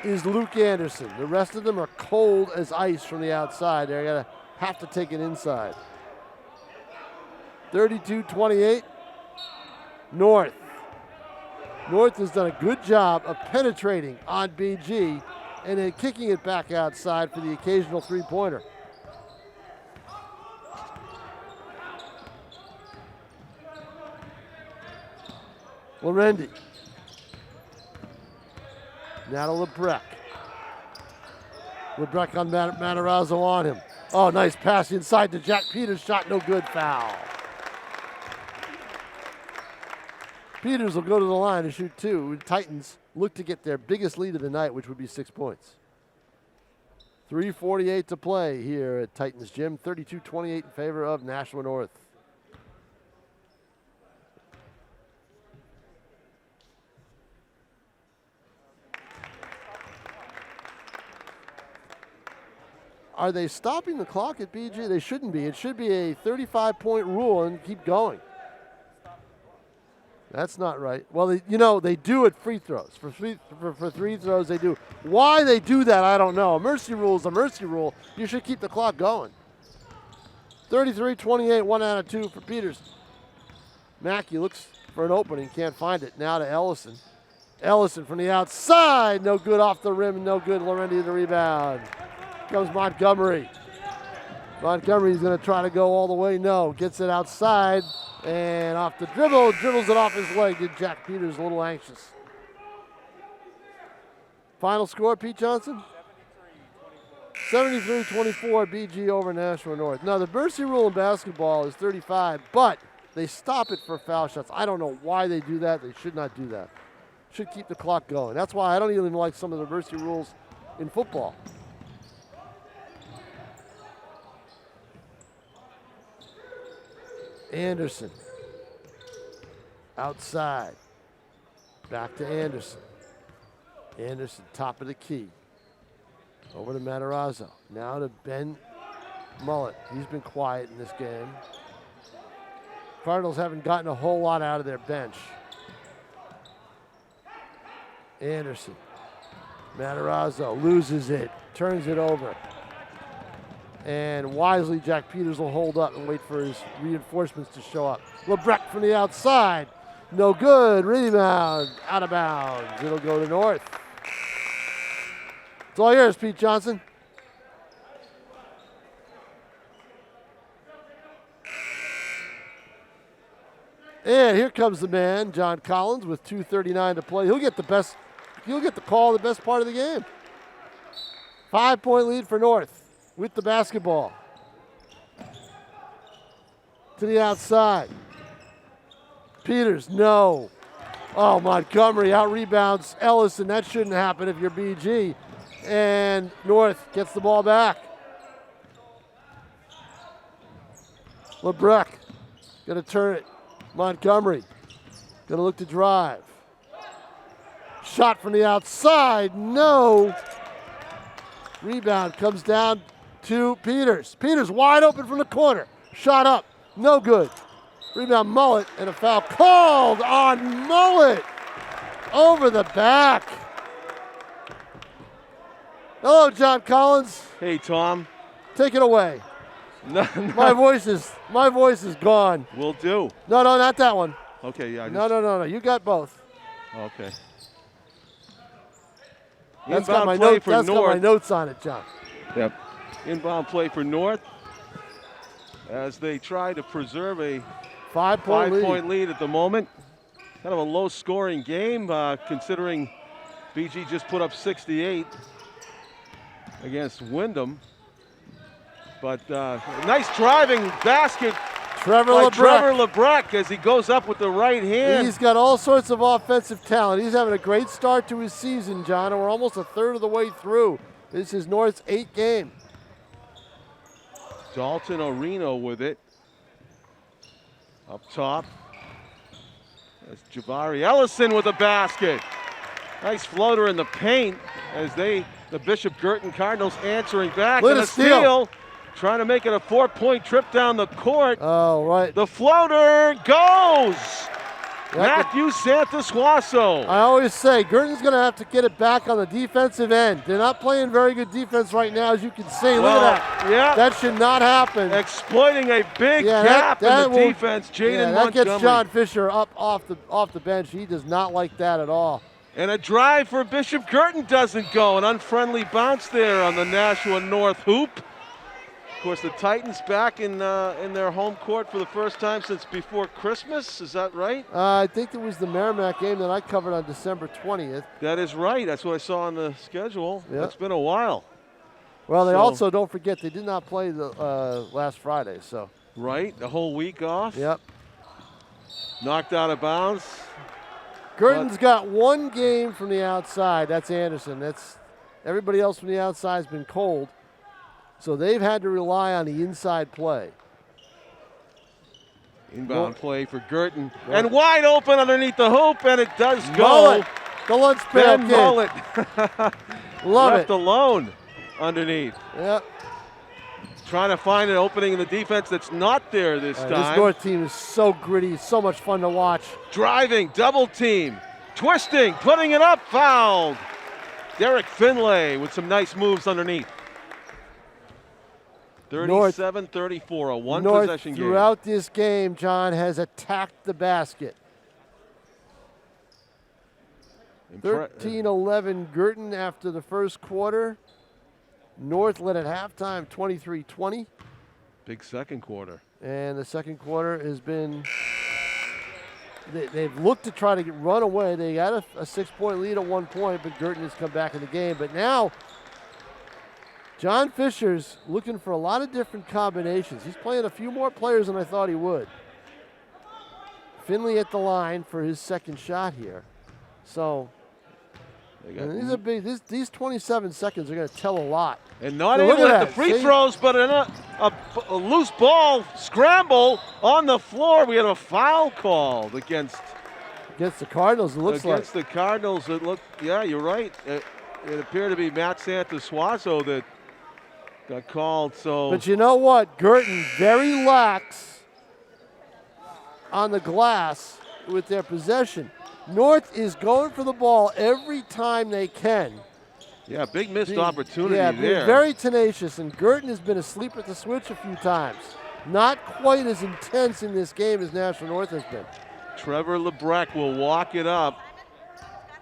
is Luke Anderson. The rest of them are cold as ice from the outside. They're going to have to take it inside. 32-28, North. North has done a good job of penetrating on BG and then kicking it back outside for the occasional three-pointer. Lorendi. Now to LeBrock. LeBrock on Matarazzo on him. Oh, nice pass inside to Jack Peters. Shot no good, foul. Peters will go to the line to shoot two. Titans look to get their biggest lead of the night, which would be 6 points. 3:48 to play here at Titans Gym. 32-28 in favor of Nashua North. Are they stopping the clock at BG? They shouldn't be. It should be a 35-point rule and keep going. That's not right. Well, they do it free throws. For free throws, they do. Why they do that, I don't know. A mercy rule is a mercy rule. You should keep the clock going. 33-28, 1 out of 2 for Peters. Mackey looks for an opening, can't find it. Now to Ellison. Ellison from the outside, no good off the rim, no good. Lorendi the rebound. Comes Montgomery. Montgomery's going to try to go all the way. No, gets it outside and off the dribble. Dribbles it off his leg. Did Jack Peters a little anxious. Final score, Pete Johnson? 73-24, BG over Nashua North. Now, the mercy rule in basketball is 35, but they stop it for foul shots. I don't know why they do that. They should not do that. Should keep the clock going. That's why I don't even like some of the mercy rules in football. Anderson. Outside. Back to Anderson. Anderson, top of the key. Over to Matarazzo. Now to Ben Mullet. He's been quiet in this game. Cardinals haven't gotten a whole lot out of their bench. Anderson. Matarazzo loses it. Turns it over. And wisely, Jack Peters will hold up and wait for his reinforcements to show up. LeBrecq from the outside. No good. Rebound. Out of bounds. It'll go to North. It's all yours, Pete Johnson. And here comes the man, John Collins, with 2:39 to play. He'll get the call, the best part of the game. 5-point lead for North with the basketball. To the outside. Peters, no. Oh, Montgomery out-rebounds Ellison. That shouldn't happen if you're BG. And North gets the ball back. LeBrecq, gonna turn it. Montgomery, gonna look to drive. Shot from the outside, no. Rebound comes down to Peters. Peters wide open from the corner. Shot up, no good. Rebound Mullet, and a foul called on Mullet. Over the back. Hello, John Collins. Hey, Tom. Take it away. No. My voice is gone. Will do. No, not that one. Okay, yeah. No. You got both. Okay. That's got my notes on it, John. Yep. Inbound play for North as they try to preserve a 5-point lead at the moment. Kind of a low-scoring game, considering BG just put up 68 against Wyndham. But nice driving basket Trevor by LeBrecq. Trevor LeBrecq as he goes up with the right hand. He's got all sorts of offensive talent. He's having a great start to his season, John, and we're almost a third of the way through. This is North's 8th game. Dalton Orino with it. Up top. That's Jabari Ellison with a basket. Nice floater in the paint as the Bishop Guertin Cardinals answering back. Lit and a a steal. Trying to make it a 4-point trip down the court. Oh, right. The floater goes. Matthew Santasuaso. I always say, Guertin's going to have to get it back on the defensive end. They're not playing very good defense right now, as you can see. Look at that. Yeah. That should not happen. Exploiting a big gap in the defense. Jaden that Montgomery. gets John Fisher up off the bench. He does not like that at all. And a drive for Bishop Guertin doesn't go. An unfriendly bounce there on the Nashua North hoop. Of course, the Titans back in their home court for the first time since before Christmas. Is that right? I think it was the Merrimack game that I covered on December 20th. That is right. That's what I saw on the schedule. Yep. It's been a while. Well, they also, don't forget, they did not play the last Friday. So. Right, the whole week off. Yep. Knocked out of bounds. Guertin's got one game from the outside. That's Anderson. Everybody else from the outside has been cold. So they've had to rely on the inside play. Inbound play for Guertin. And wide open underneath the hoop, and it does go. Mullet, the lunch pail kid. Mullet. Love Left it. alone underneath. Yep. Trying to find an opening in the defense that's not there this time. This North team is so gritty. It's so much fun to watch. Driving, double team, twisting, putting it up, fouled. Derek Finlay with some nice moves underneath. 37-34, a one-possession game. Throughout this game, John has attacked the basket. 13-11 Guertin after the first quarter. North led at halftime 23-20. Big second quarter. And the second quarter has been, they've looked to try to run away. They got a 6-point lead at one point, but Guertin has come back in the game. But now, John Fisher's looking for a lot of different combinations. He's playing a few more players than I thought he would. Finley at the line for his second shot here. So these are big. These 27 seconds are going to tell a lot. And not able at the free throws, but a loose ball scramble on the floor. We had a foul called against the Cardinals. It looks against the Cardinals. It looked. Yeah, you're right. It appeared to be Matt Santasuaso that got called. So, but you know what? Guertin very lax on the glass with their possession. North is going for the ball every time they can. Yeah, big missed opportunity yeah, there. Very tenacious, and Guertin has been asleep at the switch a few times. Not quite as intense in this game as Nashua North has been. Trevor Lebrecht will walk it up.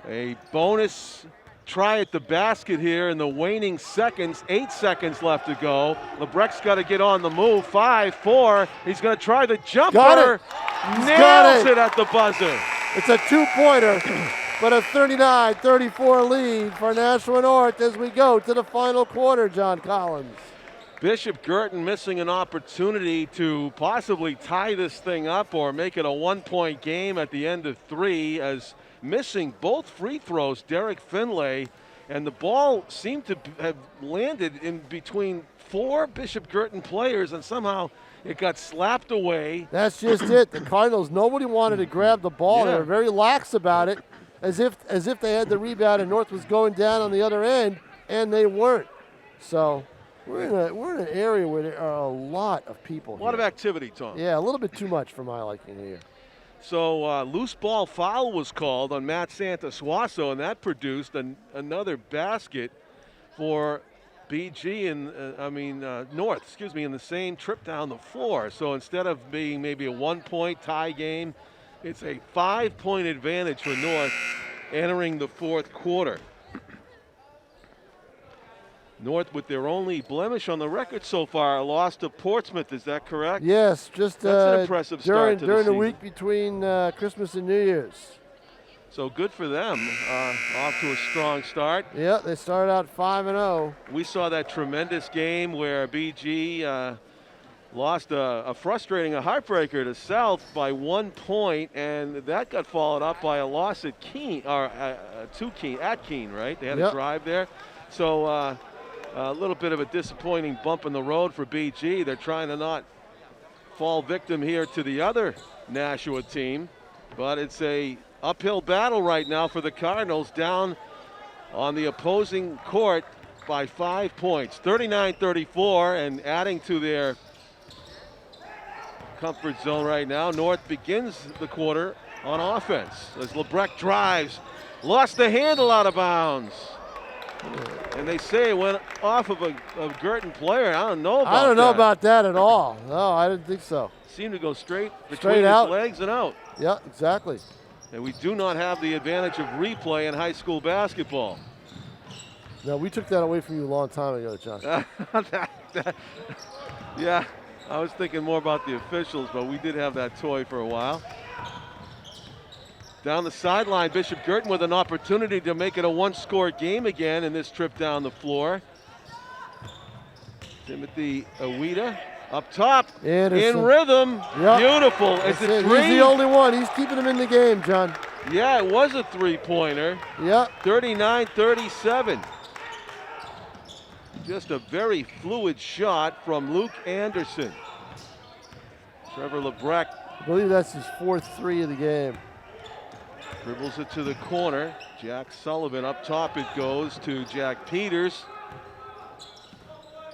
A bonus try at the basket here in the waning seconds. 8 seconds left to go. Lebrecht's got to get on the move. 5, 4. He's going to try the jumper. Got it. Nails it at the buzzer. It's a two-pointer, but a 39-34 lead for Nashua North as we go to the final quarter, John Collins. Bishop Guertin missing an opportunity to possibly tie this thing up or make it a one-point game at the end of 3, as missing both free throws, Derek Finlay, and the ball seemed to have landed in between 4 Bishop Guertin players, and somehow it got slapped away. That's just it. The Cardinals, nobody wanted to grab the ball. Yeah. They were very lax about it, as if they had the rebound and North was going down on the other end, and they weren't. So we're in an area where there are a lot of people. A lot of activity, Tom. Yeah, a little bit too much for my liking here. So loose ball foul was called on Matt Santasuaso, and that produced another basket for BG and North, in the same trip down the floor. So instead of being maybe a 1-point tie game, it's a 5-point advantage for North entering the fourth quarter. North, with their only blemish on the record so far, lost to Portsmouth. Is that correct? Yes, just that's an impressive start during the season. week between Christmas and New Year's. So good for them. Off to a strong start. Yeah, they started out 5-0. We saw that tremendous game where BG lost a frustrating, a heartbreaker to South by 1 point, and that got followed up by a loss at Keene, or at Keene, right? They had a drive there. So a little bit of a disappointing bump in the road for BG. They're trying to not fall victim here to the other Nashua team, but it's a uphill battle right now for the Cardinals, down on the opposing court by 5 points, 39-34, and adding to their comfort zone right now. North begins the quarter on offense as Lebrecht drives, lost the handle out of bounds. And they say it went off of a Guertin player. I don't know about that. I don't know about that at all. No, I didn't think so. Seemed to go straight between out. his legs and out. Yeah, exactly. And we do not have the advantage of replay in high school basketball. No, we took that away from you a long time ago, John. Yeah, I was thinking more about the officials, but we did have that toy for a while. Down the sideline, Bishop Guertin with an opportunity to make it a one-score game again in this trip down the floor. Timothy Awida up top, Anderson. in rhythm, beautiful. That's It's a it. three. He's the only one. He's keeping him in the game, John. Yeah, it was a three-pointer. Yeah. 39-37. Just a very fluid shot from Luke Anderson. Trevor Lebrecht. I believe that's his 4th 3 of the game. Dribbles it to the corner. Jack Sullivan up top. It goes to Jack Peters.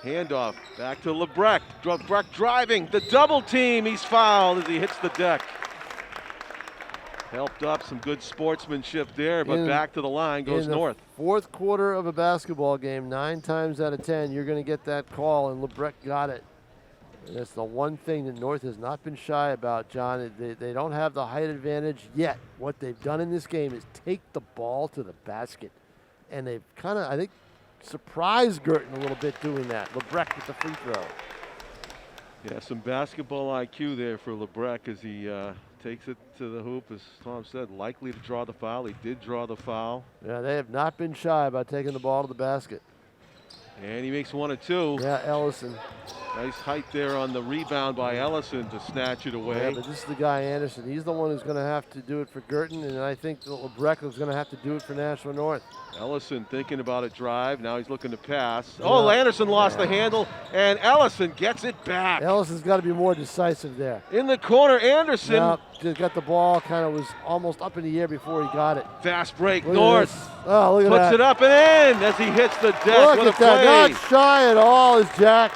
Handoff back to Lebrecht. Lebrecht driving. The double team. He's fouled as he hits the deck. Helped up, some good sportsmanship there, but back to the line goes North. Fourth quarter of a basketball game, 9 times out of 10, you're going to get that call, and Lebrecht got it. And that's the one thing that North has not been shy about, John. They don't have the height advantage yet. What they've done in this game is take the ball to the basket. And they've kind of, I think, surprised Guertin a little bit doing that. Lebrecht with the free throw. Yeah, some basketball IQ there for Lebrecht as he takes it to the hoop, as Tom said, likely to draw the foul. He did draw the foul. Yeah, they have not been shy about taking the ball to the basket. And he makes 1 or 2. Yeah, Ellison. Nice height there on the rebound by Ellison to snatch it away. Yeah, but this is the guy, Anderson. He's the one who's going to have to do it for Guertin, and I think that Lebrecht is going to have to do it for Nashua North. Ellison thinking about a drive. Now he's looking to pass. Oh, Anderson lost the handle, and Ellison gets it back. Ellison's got to be more decisive there. In the corner, Anderson. Yep, just got the ball, kind of was almost up in the air before he got it. Fast break, Look North. Oh, look at that. Puts it up and in as he hits the deck. Look What at a play. that. Not shy at all is Jack.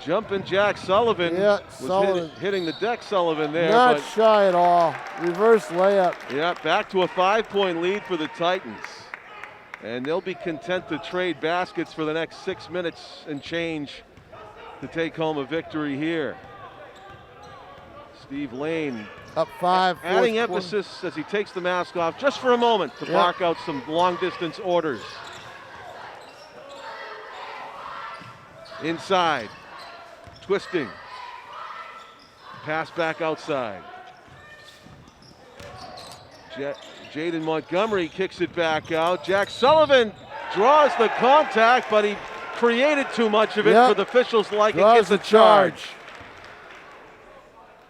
Jumping Jack Sullivan. Yeah, was Sullivan. hitting the deck, Sullivan there. Not but shy at all. Reverse layup. yeah, back to a 5-point lead for the Titans. And they'll be content to trade baskets for the next 6 minutes and change to take home a victory here. Steve Lane up 5. adding emphasis as he takes the mask off just for a moment to bark out some long distance orders. Inside, twisting, pass back outside. Jaden Montgomery kicks it back out. Jack Sullivan draws the contact, but he created too much of it for the officials liking. It's a charge.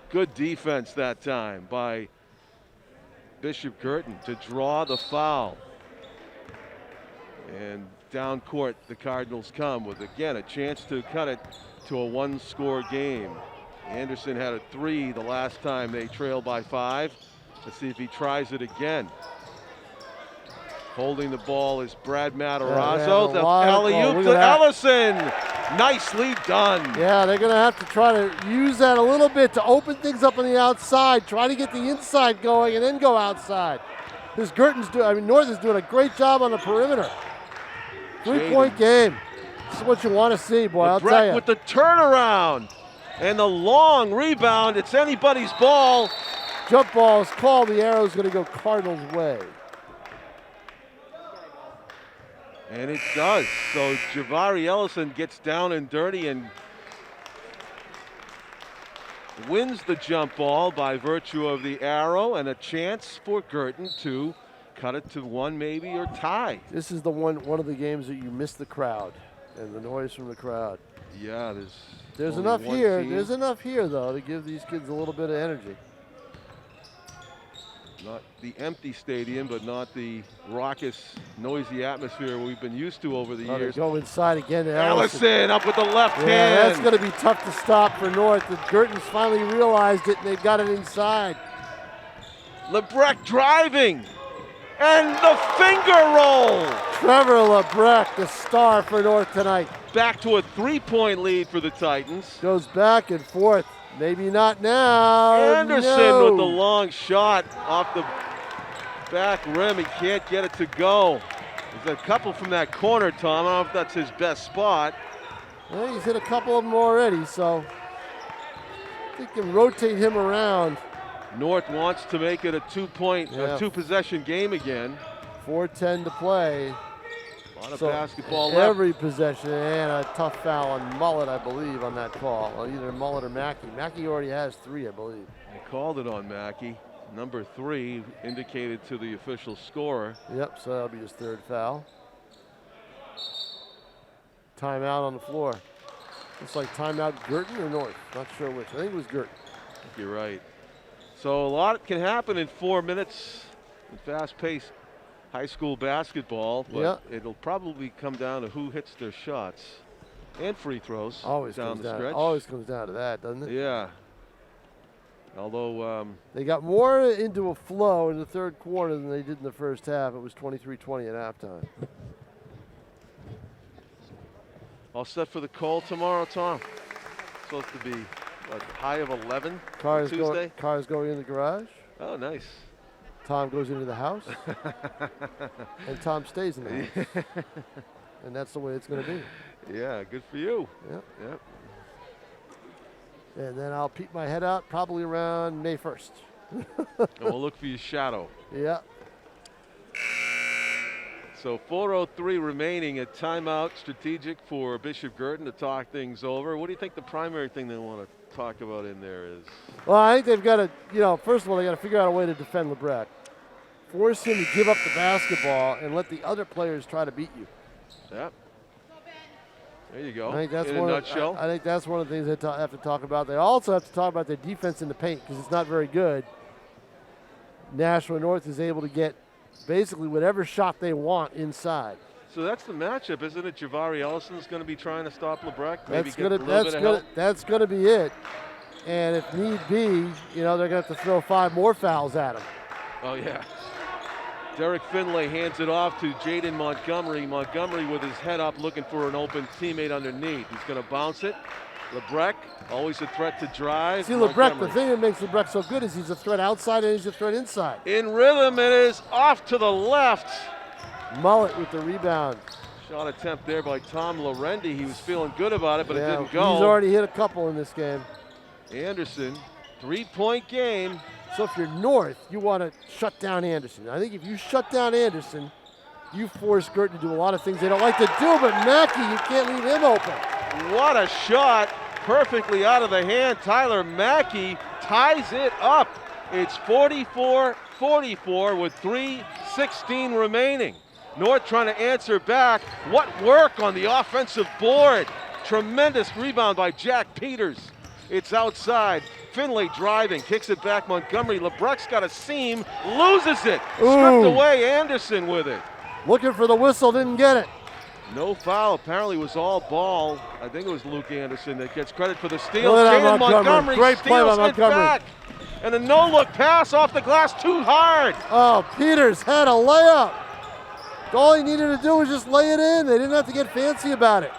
Good defense that time by Bishop Guertin to draw the foul. And down court, the Cardinals come with, again, a chance to cut it to a 1-score game. Anderson had a 3 the last time they trailed by 5. Let's see if he tries it again. Holding the ball is Brad Matarazzo. The alley-oop to Ellison. Nicely done. Yeah, they're going to have to try to use that a little bit to open things up on the outside. Try to get the inside going and then go outside. This North is doing a great job on the perimeter. 3-point game. This is what you want to see, boy, I'll tell you. With the turnaround and the long rebound. It's anybody's ball. Jump ball is called. The arrow's going to go Cardinals' way. And it does. So Javari Ellison gets down and dirty and wins the jump ball by virtue of the arrow and a chance for Guertin to cut it to 1 maybe or tie. This is the one of the games that you miss the crowd and the noise from the crowd. Yeah, there's enough here. There's enough here though to give these kids a little bit of energy. Not the empty stadium, but not the raucous, noisy atmosphere we've been used to over the years. Go inside again. Ellison up with the left hand. That's going to be tough to stop for North. The Guertin's finally realized it, and they've got it inside. Lebrecht driving, and the finger roll. Trevor Lebrecht, the star for North tonight. Back to a 3-point lead for the Titans. Goes back and forth. Maybe not now. Anderson with the long shot off the back rim. He can't get it to go. There's a couple from that corner, Tom. I don't know if that's his best spot. Well, he's hit a couple of them already, so they can rotate him around. North wants to make it a 2-possession game again. 4:10 to play. A lot of basketball left. Every possession, and a tough foul on Mullet, I believe, on that call. Either Mullet or Mackey. Mackey already has 3, I believe. They called it on Mackey. Number 3 indicated to the official scorer. Yep, so that'll be his 3rd foul. Timeout on the floor. Looks like timeout Guertin or North. Not sure which. I think it was Guertin. I think you're right. So a lot can happen in 4 minutes in fast-paced high school basketball, but it'll probably come down to who hits their shots and free throws down the stretch. Always comes down to that, doesn't it? Yeah. Although they got more into a flow in the 3rd quarter than they did in the first half. It was 23-20 at halftime. All set for the call tomorrow, Tom. Supposed to be a high of 11 Tuesday. Cars going in the garage. Oh, nice. Tom goes into the house, and Tom stays in the house. And that's the way it's going to be. Yeah, good for you. Yep. And then I'll peek my head out probably around May 1st. And we'll look for your shadow. Yeah. So 4:03 remaining, a timeout strategic for Bishop Guertin to talk things over. What do you think the primary thing they want to talk about in there is? Well, I think they've got to, first of all, they got to figure out a way to defend Lebrecht. Force him to give up the basketball and let the other players try to beat you. Yep. There you go. I think that's in a nutshell. I think that's one of the things they have to talk about. They also have to talk about their defense in the paint because it's not very good. Nashua North is able to get basically whatever shot they want inside. So that's the matchup, isn't it? Javari Ellison's going to be trying to stop Lebrecht. That's going to be it. And if need be, they're going to have to throw 5 more fouls at him. Oh, yeah. Derek Finlay hands it off to Jaden Montgomery. Montgomery with his head up looking for an open teammate underneath. He's going to bounce it. Lebrecht, always a threat to drive. See, Lebrecht, the thing that makes Lebrecht so good is he's a threat outside and he's a threat inside. In rhythm, it is off to the left. Mullet with the rebound. Shot attempt there by Tom Lorendi. He was feeling good about it, but it Yeah, didn't go. He's already hit a couple in this game. Anderson, 3-point game. So if you're North, you want to shut down Anderson. I think if you shut down Anderson, you force Guertin to do a lot of things they don't like to do, but Mackey, you can't leave him open. What a shot, perfectly out of the hand. Tyler Mackey ties it up. It's 44-44 with 3:16 remaining. North trying to answer back. What work on the offensive board. Tremendous rebound by Jack Peters. It's outside. Finlay driving, kicks it back. Montgomery. LeBrec's got a seam, loses it. Stripped away. Anderson with it. Looking for the whistle, didn't get it. No foul, apparently it was all ball. I think it was Luke Anderson that gets credit for the steal. Good on Jaden Montgomery. Montgomery Great play by steals it Montgomery. back. And a no-look pass off the glass, too hard. Oh, Peters had a layup. All he needed to do was just lay it in. They didn't have to get fancy about it.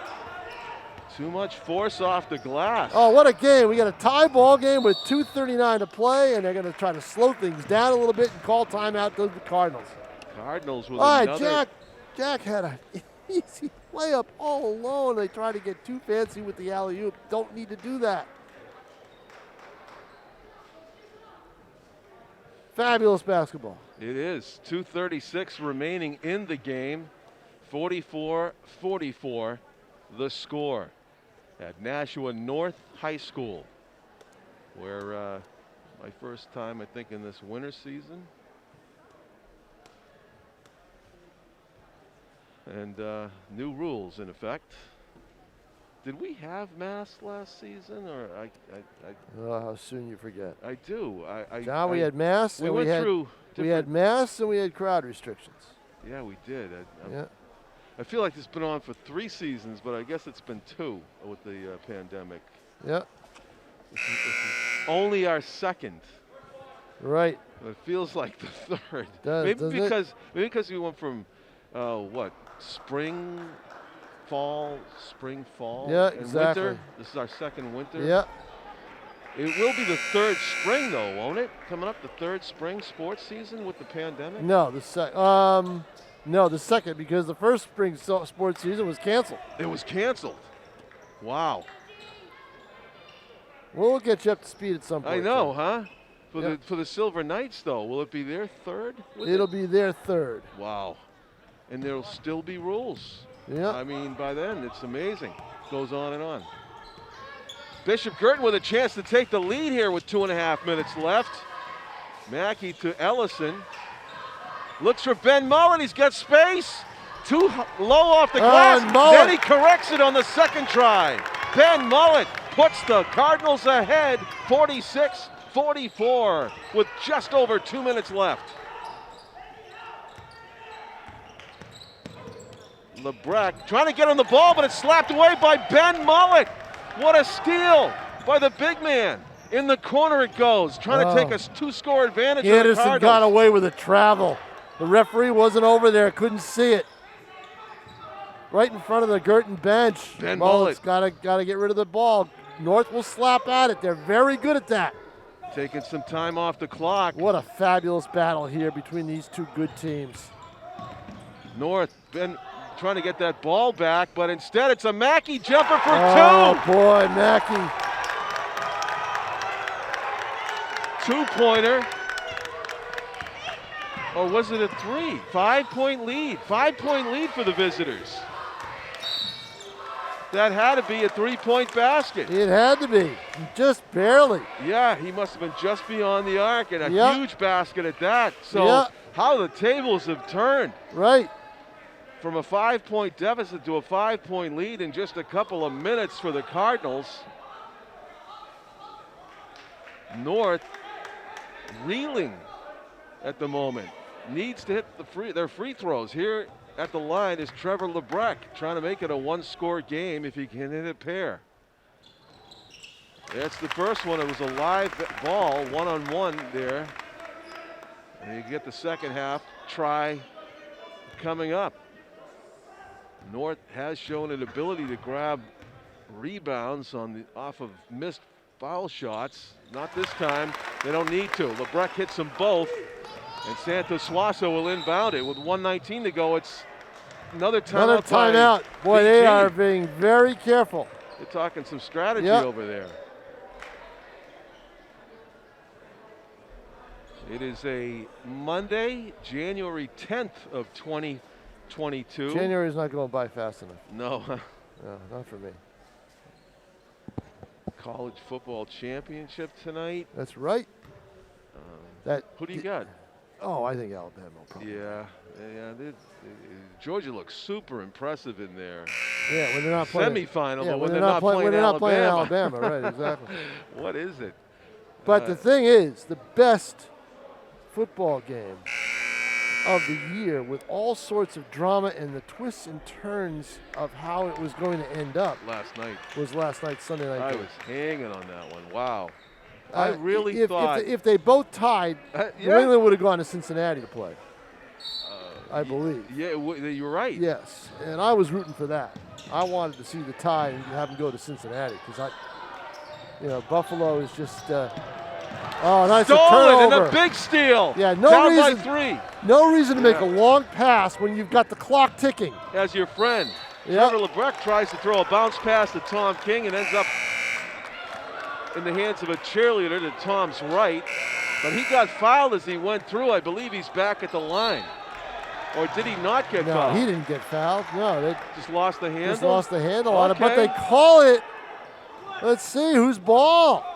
Too much force off the glass. Oh, what a game. We got a tie ball game with 2:39 to play, and they're going to try to slow things down a little bit and call timeout to the Cardinals. Cardinals with All another. right, Jack had an easy layup all alone. They try to get too fancy with the alley-oop. Don't need to do that. Fabulous basketball. It is. 2:36 remaining in the game. 44-44 the score at Nashua North High School, where my first time, I think, in this winter season. And new rules in effect. Did we have masks last season, or How soon you forget. I do. John, we had masks. We and went through. We had masks and we had crowd restrictions. Yeah, we did. Yeah. I feel like it's been on for 3 seasons, but I guess it's been 2 with the pandemic. Yeah. This is only our second. Right. It feels like the third. Maybe because we went from what, spring, fall, Yeah, and exactly. winter. This is our second winter. Yeah. It will be the 3rd spring, though, won't it? Coming up, the 3rd spring sports season with the pandemic. No, the second, because the first spring sports season was canceled. It was canceled. Wow. We'll get you up to speed at some point. I know, John. huh? For the Silver Knights, though, will it be their 3rd? It'll be their 3rd. Wow. And there'll still be rules. Yeah. I mean, by then, it's amazing. Goes on and on. Bishop Guertin with a chance to take the lead here with 2.5 minutes left. Mackey to Ellison. Looks for Ben Mullen. He's got space. Too low off the glass. Then he corrects it on the second try. Ben Mullen puts the Cardinals ahead 46-44 with just over 2 minutes left. LeBrec trying to get on the ball, but it's slapped away by Ben Mullen. What a steal by the big man. In the corner it goes, trying to take a 2-score advantage of the Anderson Cardinals. got away with a travel. The referee wasn't over there, couldn't see it. Right in front of the Guertin bench. Ben Mullet's got to get rid of the ball. North will slap at it. They're very good at that. Taking some time off the clock. What a fabulous battle here between these two good teams. North, Ben trying to get that ball back, but instead it's a Mackey jumper for 2. Oh boy, Mackey. 2-pointer. Or was it a 3? 5-point lead. 5-point lead for the visitors. That had to be a 3-point basket. It had to be, just barely. Yeah, he must have been just beyond the arc, and a huge basket at that. So how the tables have turned. Right. From a 5-point deficit to a 5-point lead in just a couple of minutes for the Cardinals. North reeling at the moment. Needs to hit their free throws. Here at the line is Trevor LeBrec, trying to make it a 1-score game if he can hit a pair. That's the first one. It was a live ball, 1-on-1 there. And you get the second half try coming up. North has shown an ability to grab rebounds off of missed foul shots. Not this time. They don't need to. LeBrec hits them both. And Santos Suazo will inbound it with 1:19 to go. It's another timeout. Another timeout. Boy, they are being very careful. They're talking some strategy over there. It is a Monday, January 10th of 2022. January is not going by fast enough. No. No, not for me. College football championship tonight. That's right. Who do you got? Oh, I think Alabama will probably. Yeah. Georgia looks super impressive in there. Yeah, when they're not playing semifinal, yeah, but when they're not playing when they're not playing Alabama. Alabama, right? Exactly. What is it? But the thing is, the best football game of the year, with all sorts of drama and the twists and turns of how it was going to end up, was last night's Sunday night game. I was hanging on that one. Wow. I really thought if they both tied, New England would have gone to Cincinnati to play. I believe. Yeah, you're right. Yes, and I was rooting for that. I wanted to see the tie and have them go to Cincinnati because Buffalo is just. Nice Stolen turnover. and a big steal. Yeah, down by 3. No reason to make a long pass when you've got the clock ticking. As your friend. Trevor LeBrecq tries to throw a bounce pass to Tom King and ends up in the hands of a cheerleader to Tom's right. But he got fouled as he went through. I believe he's back at the line. Or did he not get fouled? No, he didn't get fouled. No, they just lost the handle? Just lost the handle on it, but they call it. Let's see, whose ball?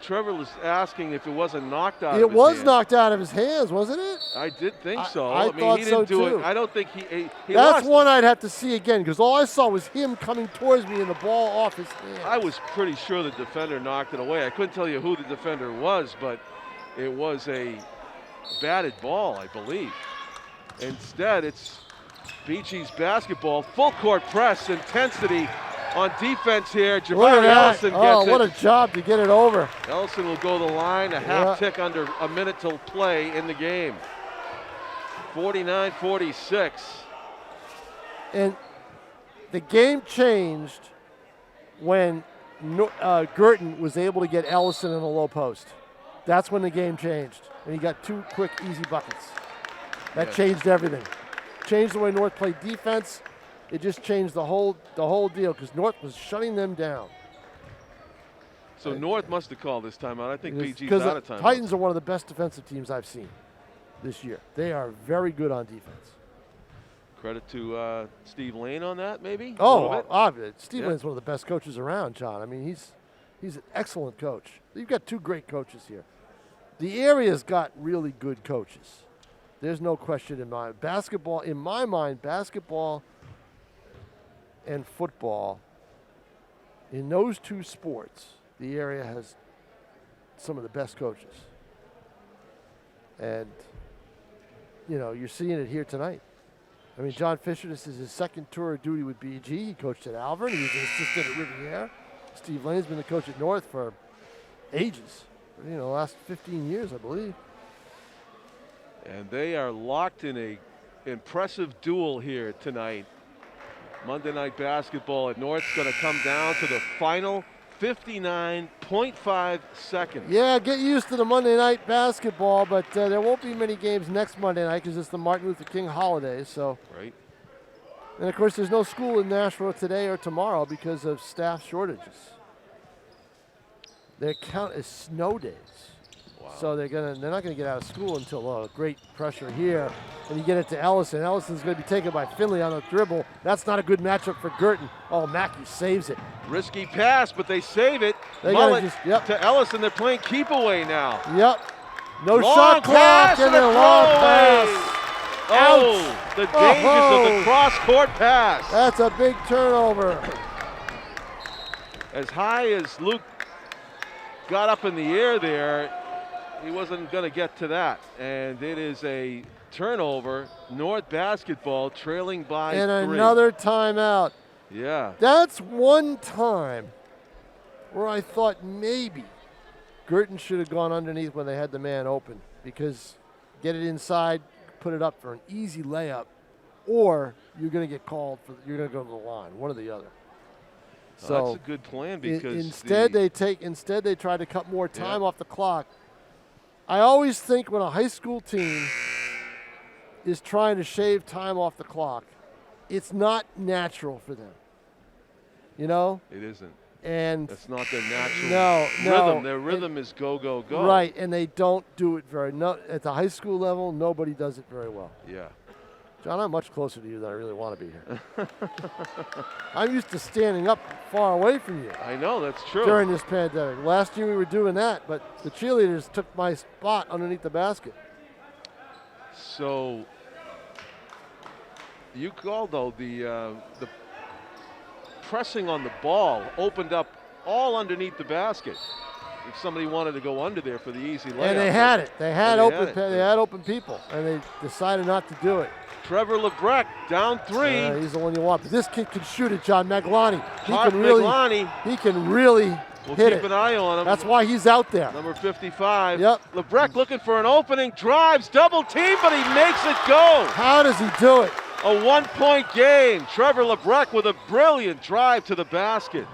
Trevor was asking if it wasn't knocked out of his hands. It was knocked out of his hands, wasn't it? I did think so. I mean, he didn't do too. it. I don't think he That's lost. one I'd have to see again because all I saw was him coming towards me and the ball off his hands. I was pretty sure the defender knocked it away. I couldn't tell you who the defender was, but it was a batted ball, I believe. Instead, it's Beachy's basketball. Full court press, intensity on defense here. Jabari Ellison gets it. What a job to get it over. Ellison will go the line, a half tick under a minute to play in the game. 49-46. And the game changed when Guertin was able to get Ellison in the low post. That's when the game changed. And he got 2 quick, easy buckets. That changed everything. Changed the way North played defense. It just changed the whole deal because North was shutting them down. So North must have called this timeout. I think BG's out of timeout. Titans are one of the best defensive teams I've seen this year. They are very good on defense. Credit to Steve Lane on that, maybe? Oh, obviously. Steve Lane's one of the best coaches around, John. I mean, he's an excellent coach. You've got 2 great coaches here. The area's got really good coaches. There's no question in my mind. Basketball, in my mind, basketball and football, in those 2 sports, the area has some of the best coaches. And, you're seeing it here tonight. I mean, John Fisher, this is his 2nd tour of duty with BG. He coached at Alvern. He was an assistant at Riviera. Steve Lane's been the coach at North for ages. The last 15 years, I believe. And they are locked in a impressive duel here tonight. Monday Night Basketball at North's going to come down to the final 59.5 seconds. Yeah, get used to the Monday Night Basketball, but there won't be many games next Monday night because it's the Martin Luther King holiday. So. Right. And, of course, there's no school in Nashua today or tomorrow because of staff shortages. They count as snow days. Wow. So they're not going to get out of school until great pressure here. And you get it to Ellison. Ellison's going to be taken by Finley on the dribble. That's not a good matchup for Guertin. Oh, Mackey saves it. Risky pass, but they save it. They Mullet to Ellison. They're playing keep away now. Yep. No long shot clock and a long pass. Oh, the dangers of the cross-court pass. That's a big turnover. As high as Luke got up in the air there, he wasn't going to get to that. And it is a turnover. North basketball trailing by 3. And another timeout. Yeah. That's one time where I thought maybe Guertin should have gone underneath when they had the man open because get it inside, put it up for an easy layup, or you're going to get called you're going to go to the line, one or the other. So that's a good plan because instead they try to cut more time off the clock. I always think when a high school team is trying to shave time off the clock, it's not natural for them. You know? It isn't. And that's not their natural rhythm. Their rhythm is go, go, go. Right, and they don't do it at the high school level, nobody does it very well. Yeah. John, I'm much closer to you than I really want to be here. I'm used to standing up far away from you. I know, that's true. During this pandemic. Last year we were doing that, but the cheerleaders took my spot underneath the basket. So, you called, though, the pressing on the ball opened up all underneath the basket. If somebody wanted to go under there for the easy layup. And they had it. They had open people, and they decided not to do it. Trevor Lebrecht down 3. He's the one you want. But this kid can shoot it, John Maglani. He can really we'll hit keep it. An eye on him. That's why he's out there. Number 55. Yep. Lebrecht looking for an opening, drives, double team, but he makes it go. How does he do it? A 1-point game. Trevor Lebrecht with a brilliant drive to the basket.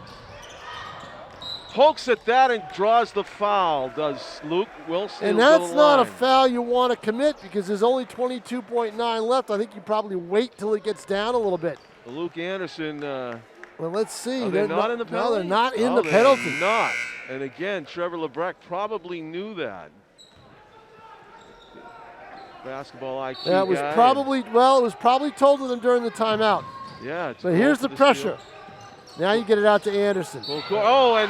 Pokes at that and draws the foul, does Luke Wilson. And that's not a foul you want to commit because there's only 22.9 left. I think you probably wait till it gets down a little bit. Luke Anderson. Well, let's see. They're not in the penalty? No, they're not in the penalty. They're not. And again, Trevor Lebrecht probably knew that. Basketball IQ Yeah, it was probably told to them during the timeout. Yeah. But here's the pressure. Now you get it out to Anderson. Oh, and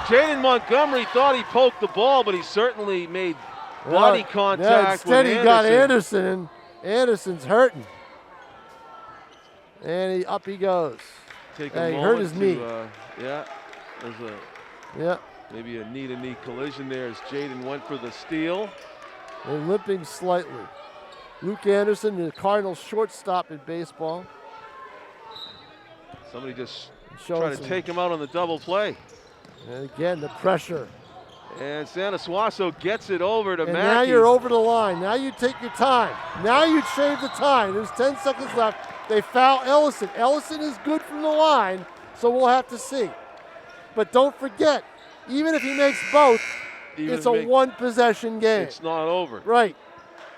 Jaden Montgomery thought he poked the ball, but he certainly made body contact with Anderson. Instead he got Anderson, and Anderson's hurting. And up he goes. He hurt his knee. There's maybe a knee-to-knee collision there as Jaden went for the steal. They're limping slightly. Luke Anderson, the Cardinals' shortstop in baseball. Somebody just trying to take him out on the double play. And again, the pressure. And Santa Suaso gets it over to Mackey. Now you're over the line. Now you take your time. Now you shave the time. There's 10 seconds left. They foul Ellison. Ellison is good from the line, so we'll have to see. But don't forget, even if he makes both, it's a one-possession game. It's not over. Right.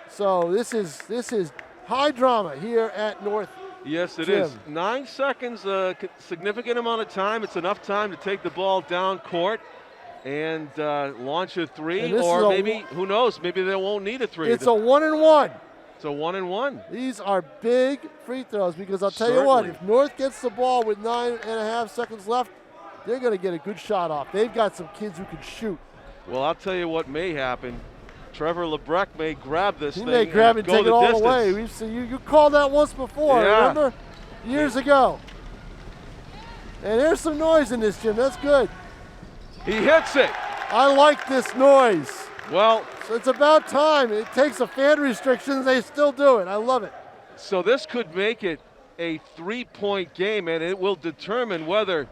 So this is high drama here at North. Yes, it is. 9 seconds, a significant amount of time. It's enough time to take the ball down court and launch a three, or maybe, who knows, maybe they won't need a three. It's a 1-and-1. It's a 1-and-1. These are big free throws because I'll tell you what, if North gets the ball with 9.5 seconds left, they're going to get a good shot off. They've got some kids who can shoot. Well, I'll tell you what may happen. Trevor Lebrecht may grab this thing. He may grab it and take it all the way. We've seen you called that once before, remember? Years ago. And there's some noise in this, Jim. That's good. He hits it. I like this noise. Well, so it's about time. It takes a fan restriction. They still do it. I love it. So this could make it a 3-point game, and it will determine whether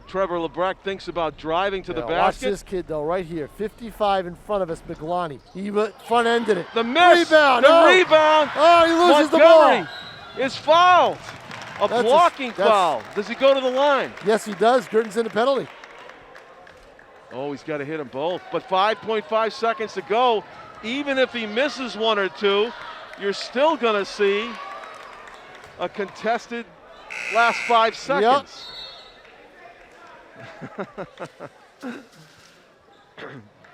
Trevor Lebrecht thinks about driving to the basket. Watch this kid, though, right here. 55 in front of us, Maglani. He front-ended it. The miss. Rebound. Rebound. Oh, he loses the ball. Is fouled. A blocking foul. Does he go to the line? Yes, he does. Guertin's in the penalty. Oh, he's got to hit them both. But 5.5 seconds to go. Even if he misses one or two, you're still going to see a contested last 5 seconds. Yep.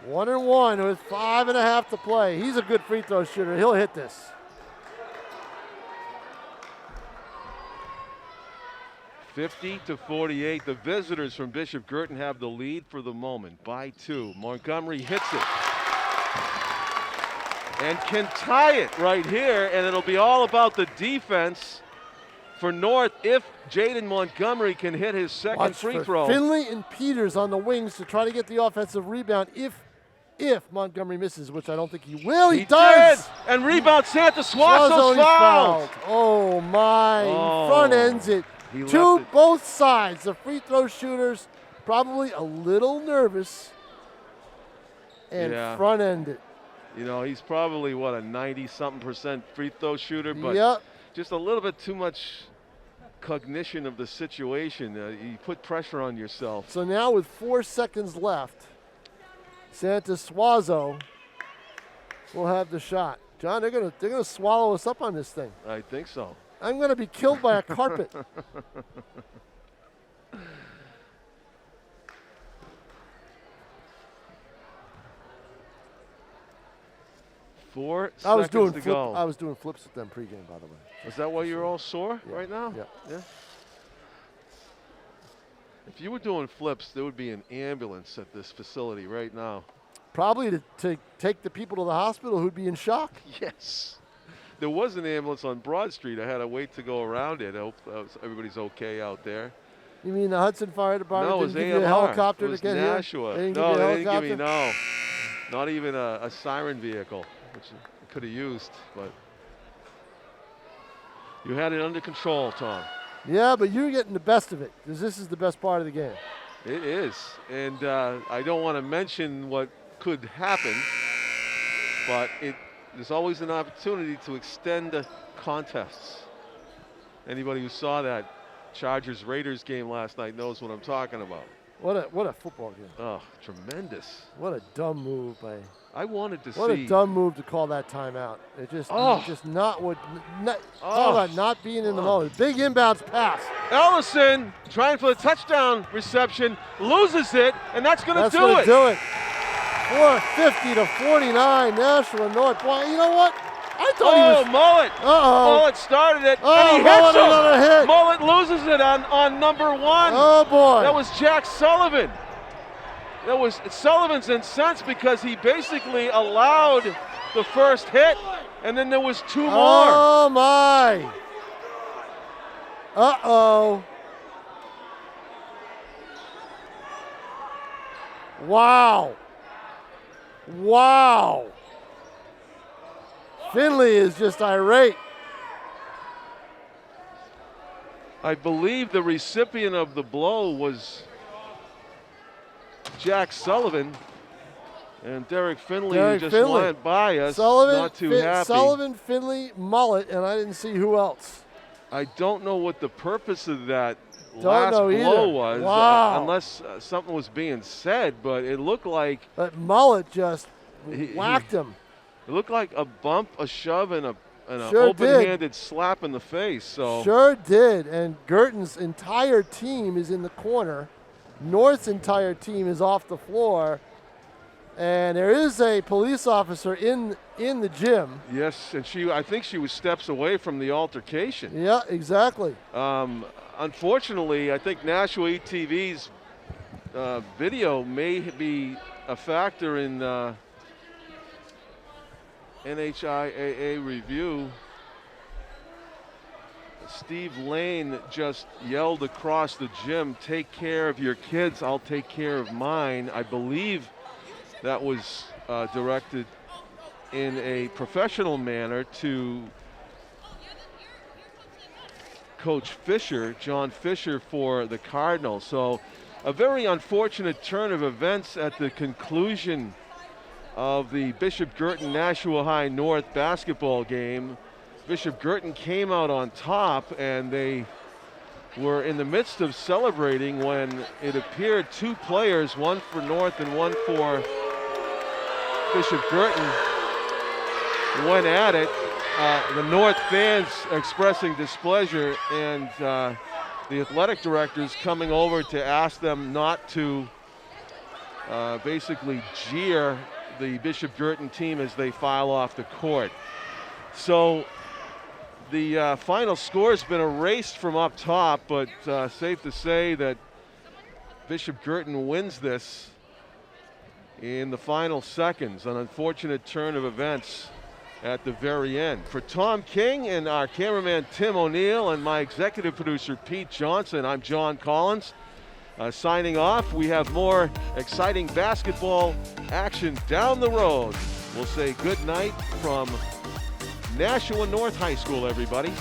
1-and-1 with 5.5 to play. He's a good free throw shooter. He'll hit this. (50-48). The visitors from Bishop Guertin have the lead for the moment by 2. Montgomery hits it and can tie it right here, and it'll be all about the defense for North if Jaden Montgomery can hit his second free throw. Finley and Peters on the wings to try to get the offensive rebound if Montgomery misses, which I don't think he will. He does! Did. And rebound Santa Suaso's fouled. Oh my, he front ends it. To both sides. The free throw shooters probably a little nervous and front end it. You know, he's probably, what, a 90-something% free throw shooter, but just a little bit too much cognition of the situation. You put pressure on yourself. So now with 4 seconds left, Santa Suaso will have the shot. John, they're gonna swallow us up on this thing. I think so. I'm gonna be killed by a carpet. 4 seconds to go. I was doing flips with them pregame, by the way. Is that why you're all sore Yeah. right now? Yeah. If you were doing flips, there would be an ambulance at this facility right now. Probably to take the people to the hospital who'd be in shock. Yes. There was an ambulance on Broad Street. I had to wait to go around it. I hope everybody's okay out there. You mean the Hudson Fire Department No, it was didn't give you a AMR. helicopter It was to get Nashua. here? No, they didn't give me, helicopter? not even a siren vehicle, which I could have used, but you had it under control, Tom. Yeah, but you're getting the best of it because this is the best part of the game. It is, and I don't want to mention what could happen, but there's always an opportunity to extend the contests. Anybody who saw that Chargers-Raiders game last night knows what I'm talking about. What a football game. Oh, tremendous. What a dumb move by. I wanted to see. What a dumb move to call that timeout. It just not what. Talk about not being in the moment. Big inbounds pass. Ellison trying for the touchdown reception, loses it, and that's going to do it. That's going to do it. 450 to 49, Nashua North. Boy, you know what? I thought he was. Mullet. Mullet started it, and he hits him. Another hit. Mullet loses it on number 1. Oh, boy. That was Jack Sullivan. That was Sullivan's incensed because he basically allowed the first hit, and then there was 2 more. Oh, my. Uh-oh. Wow. Wow. Finley is just irate. I believe the recipient of the blow was Jack Sullivan, and Derek Finley just went by us, not too happy. Sullivan, Finley, Mullet, and I didn't see who else. I don't know what the purpose of that last blow was, unless something was being said, but it looked like But Mullet just whacked him. It looked like a bump, a shove, and an Sure open-handed slap in the face. So Sure did, and Guertin's entire team is in the corner. North's entire team is off the floor, and there is a police officer in the gym. Yes, and I think she was steps away from the altercation. Yeah, exactly. Unfortunately, I think Nashua ETV's video may be a factor in NHIAA review. Steve Lane just yelled across the gym, "Take care of your kids, I'll take care of mine." I believe that was directed in a professional manner to Coach Fisher, John Fisher, for the Cardinals. So a very unfortunate turn of events at the conclusion of the Bishop Guertin Nashua High North basketball game. Bishop Guertin came out on top, and they were in the midst of celebrating when it appeared 2 players, one for North and one for Bishop Guertin, went at it. The North fans expressing displeasure, and the athletic directors coming over to ask them not to basically jeer the Bishop Guertin team as they file off the court. So the final score has been erased from up top, but safe to say that Bishop Guertin wins this in the final seconds. An unfortunate turn of events at the very end. For Tom King and our cameraman Tim O'Neill and my executive producer Pete Johnson, I'm John Collins. Signing off. We have more exciting basketball action down the road. We'll say good night from Nashua North High School, everybody.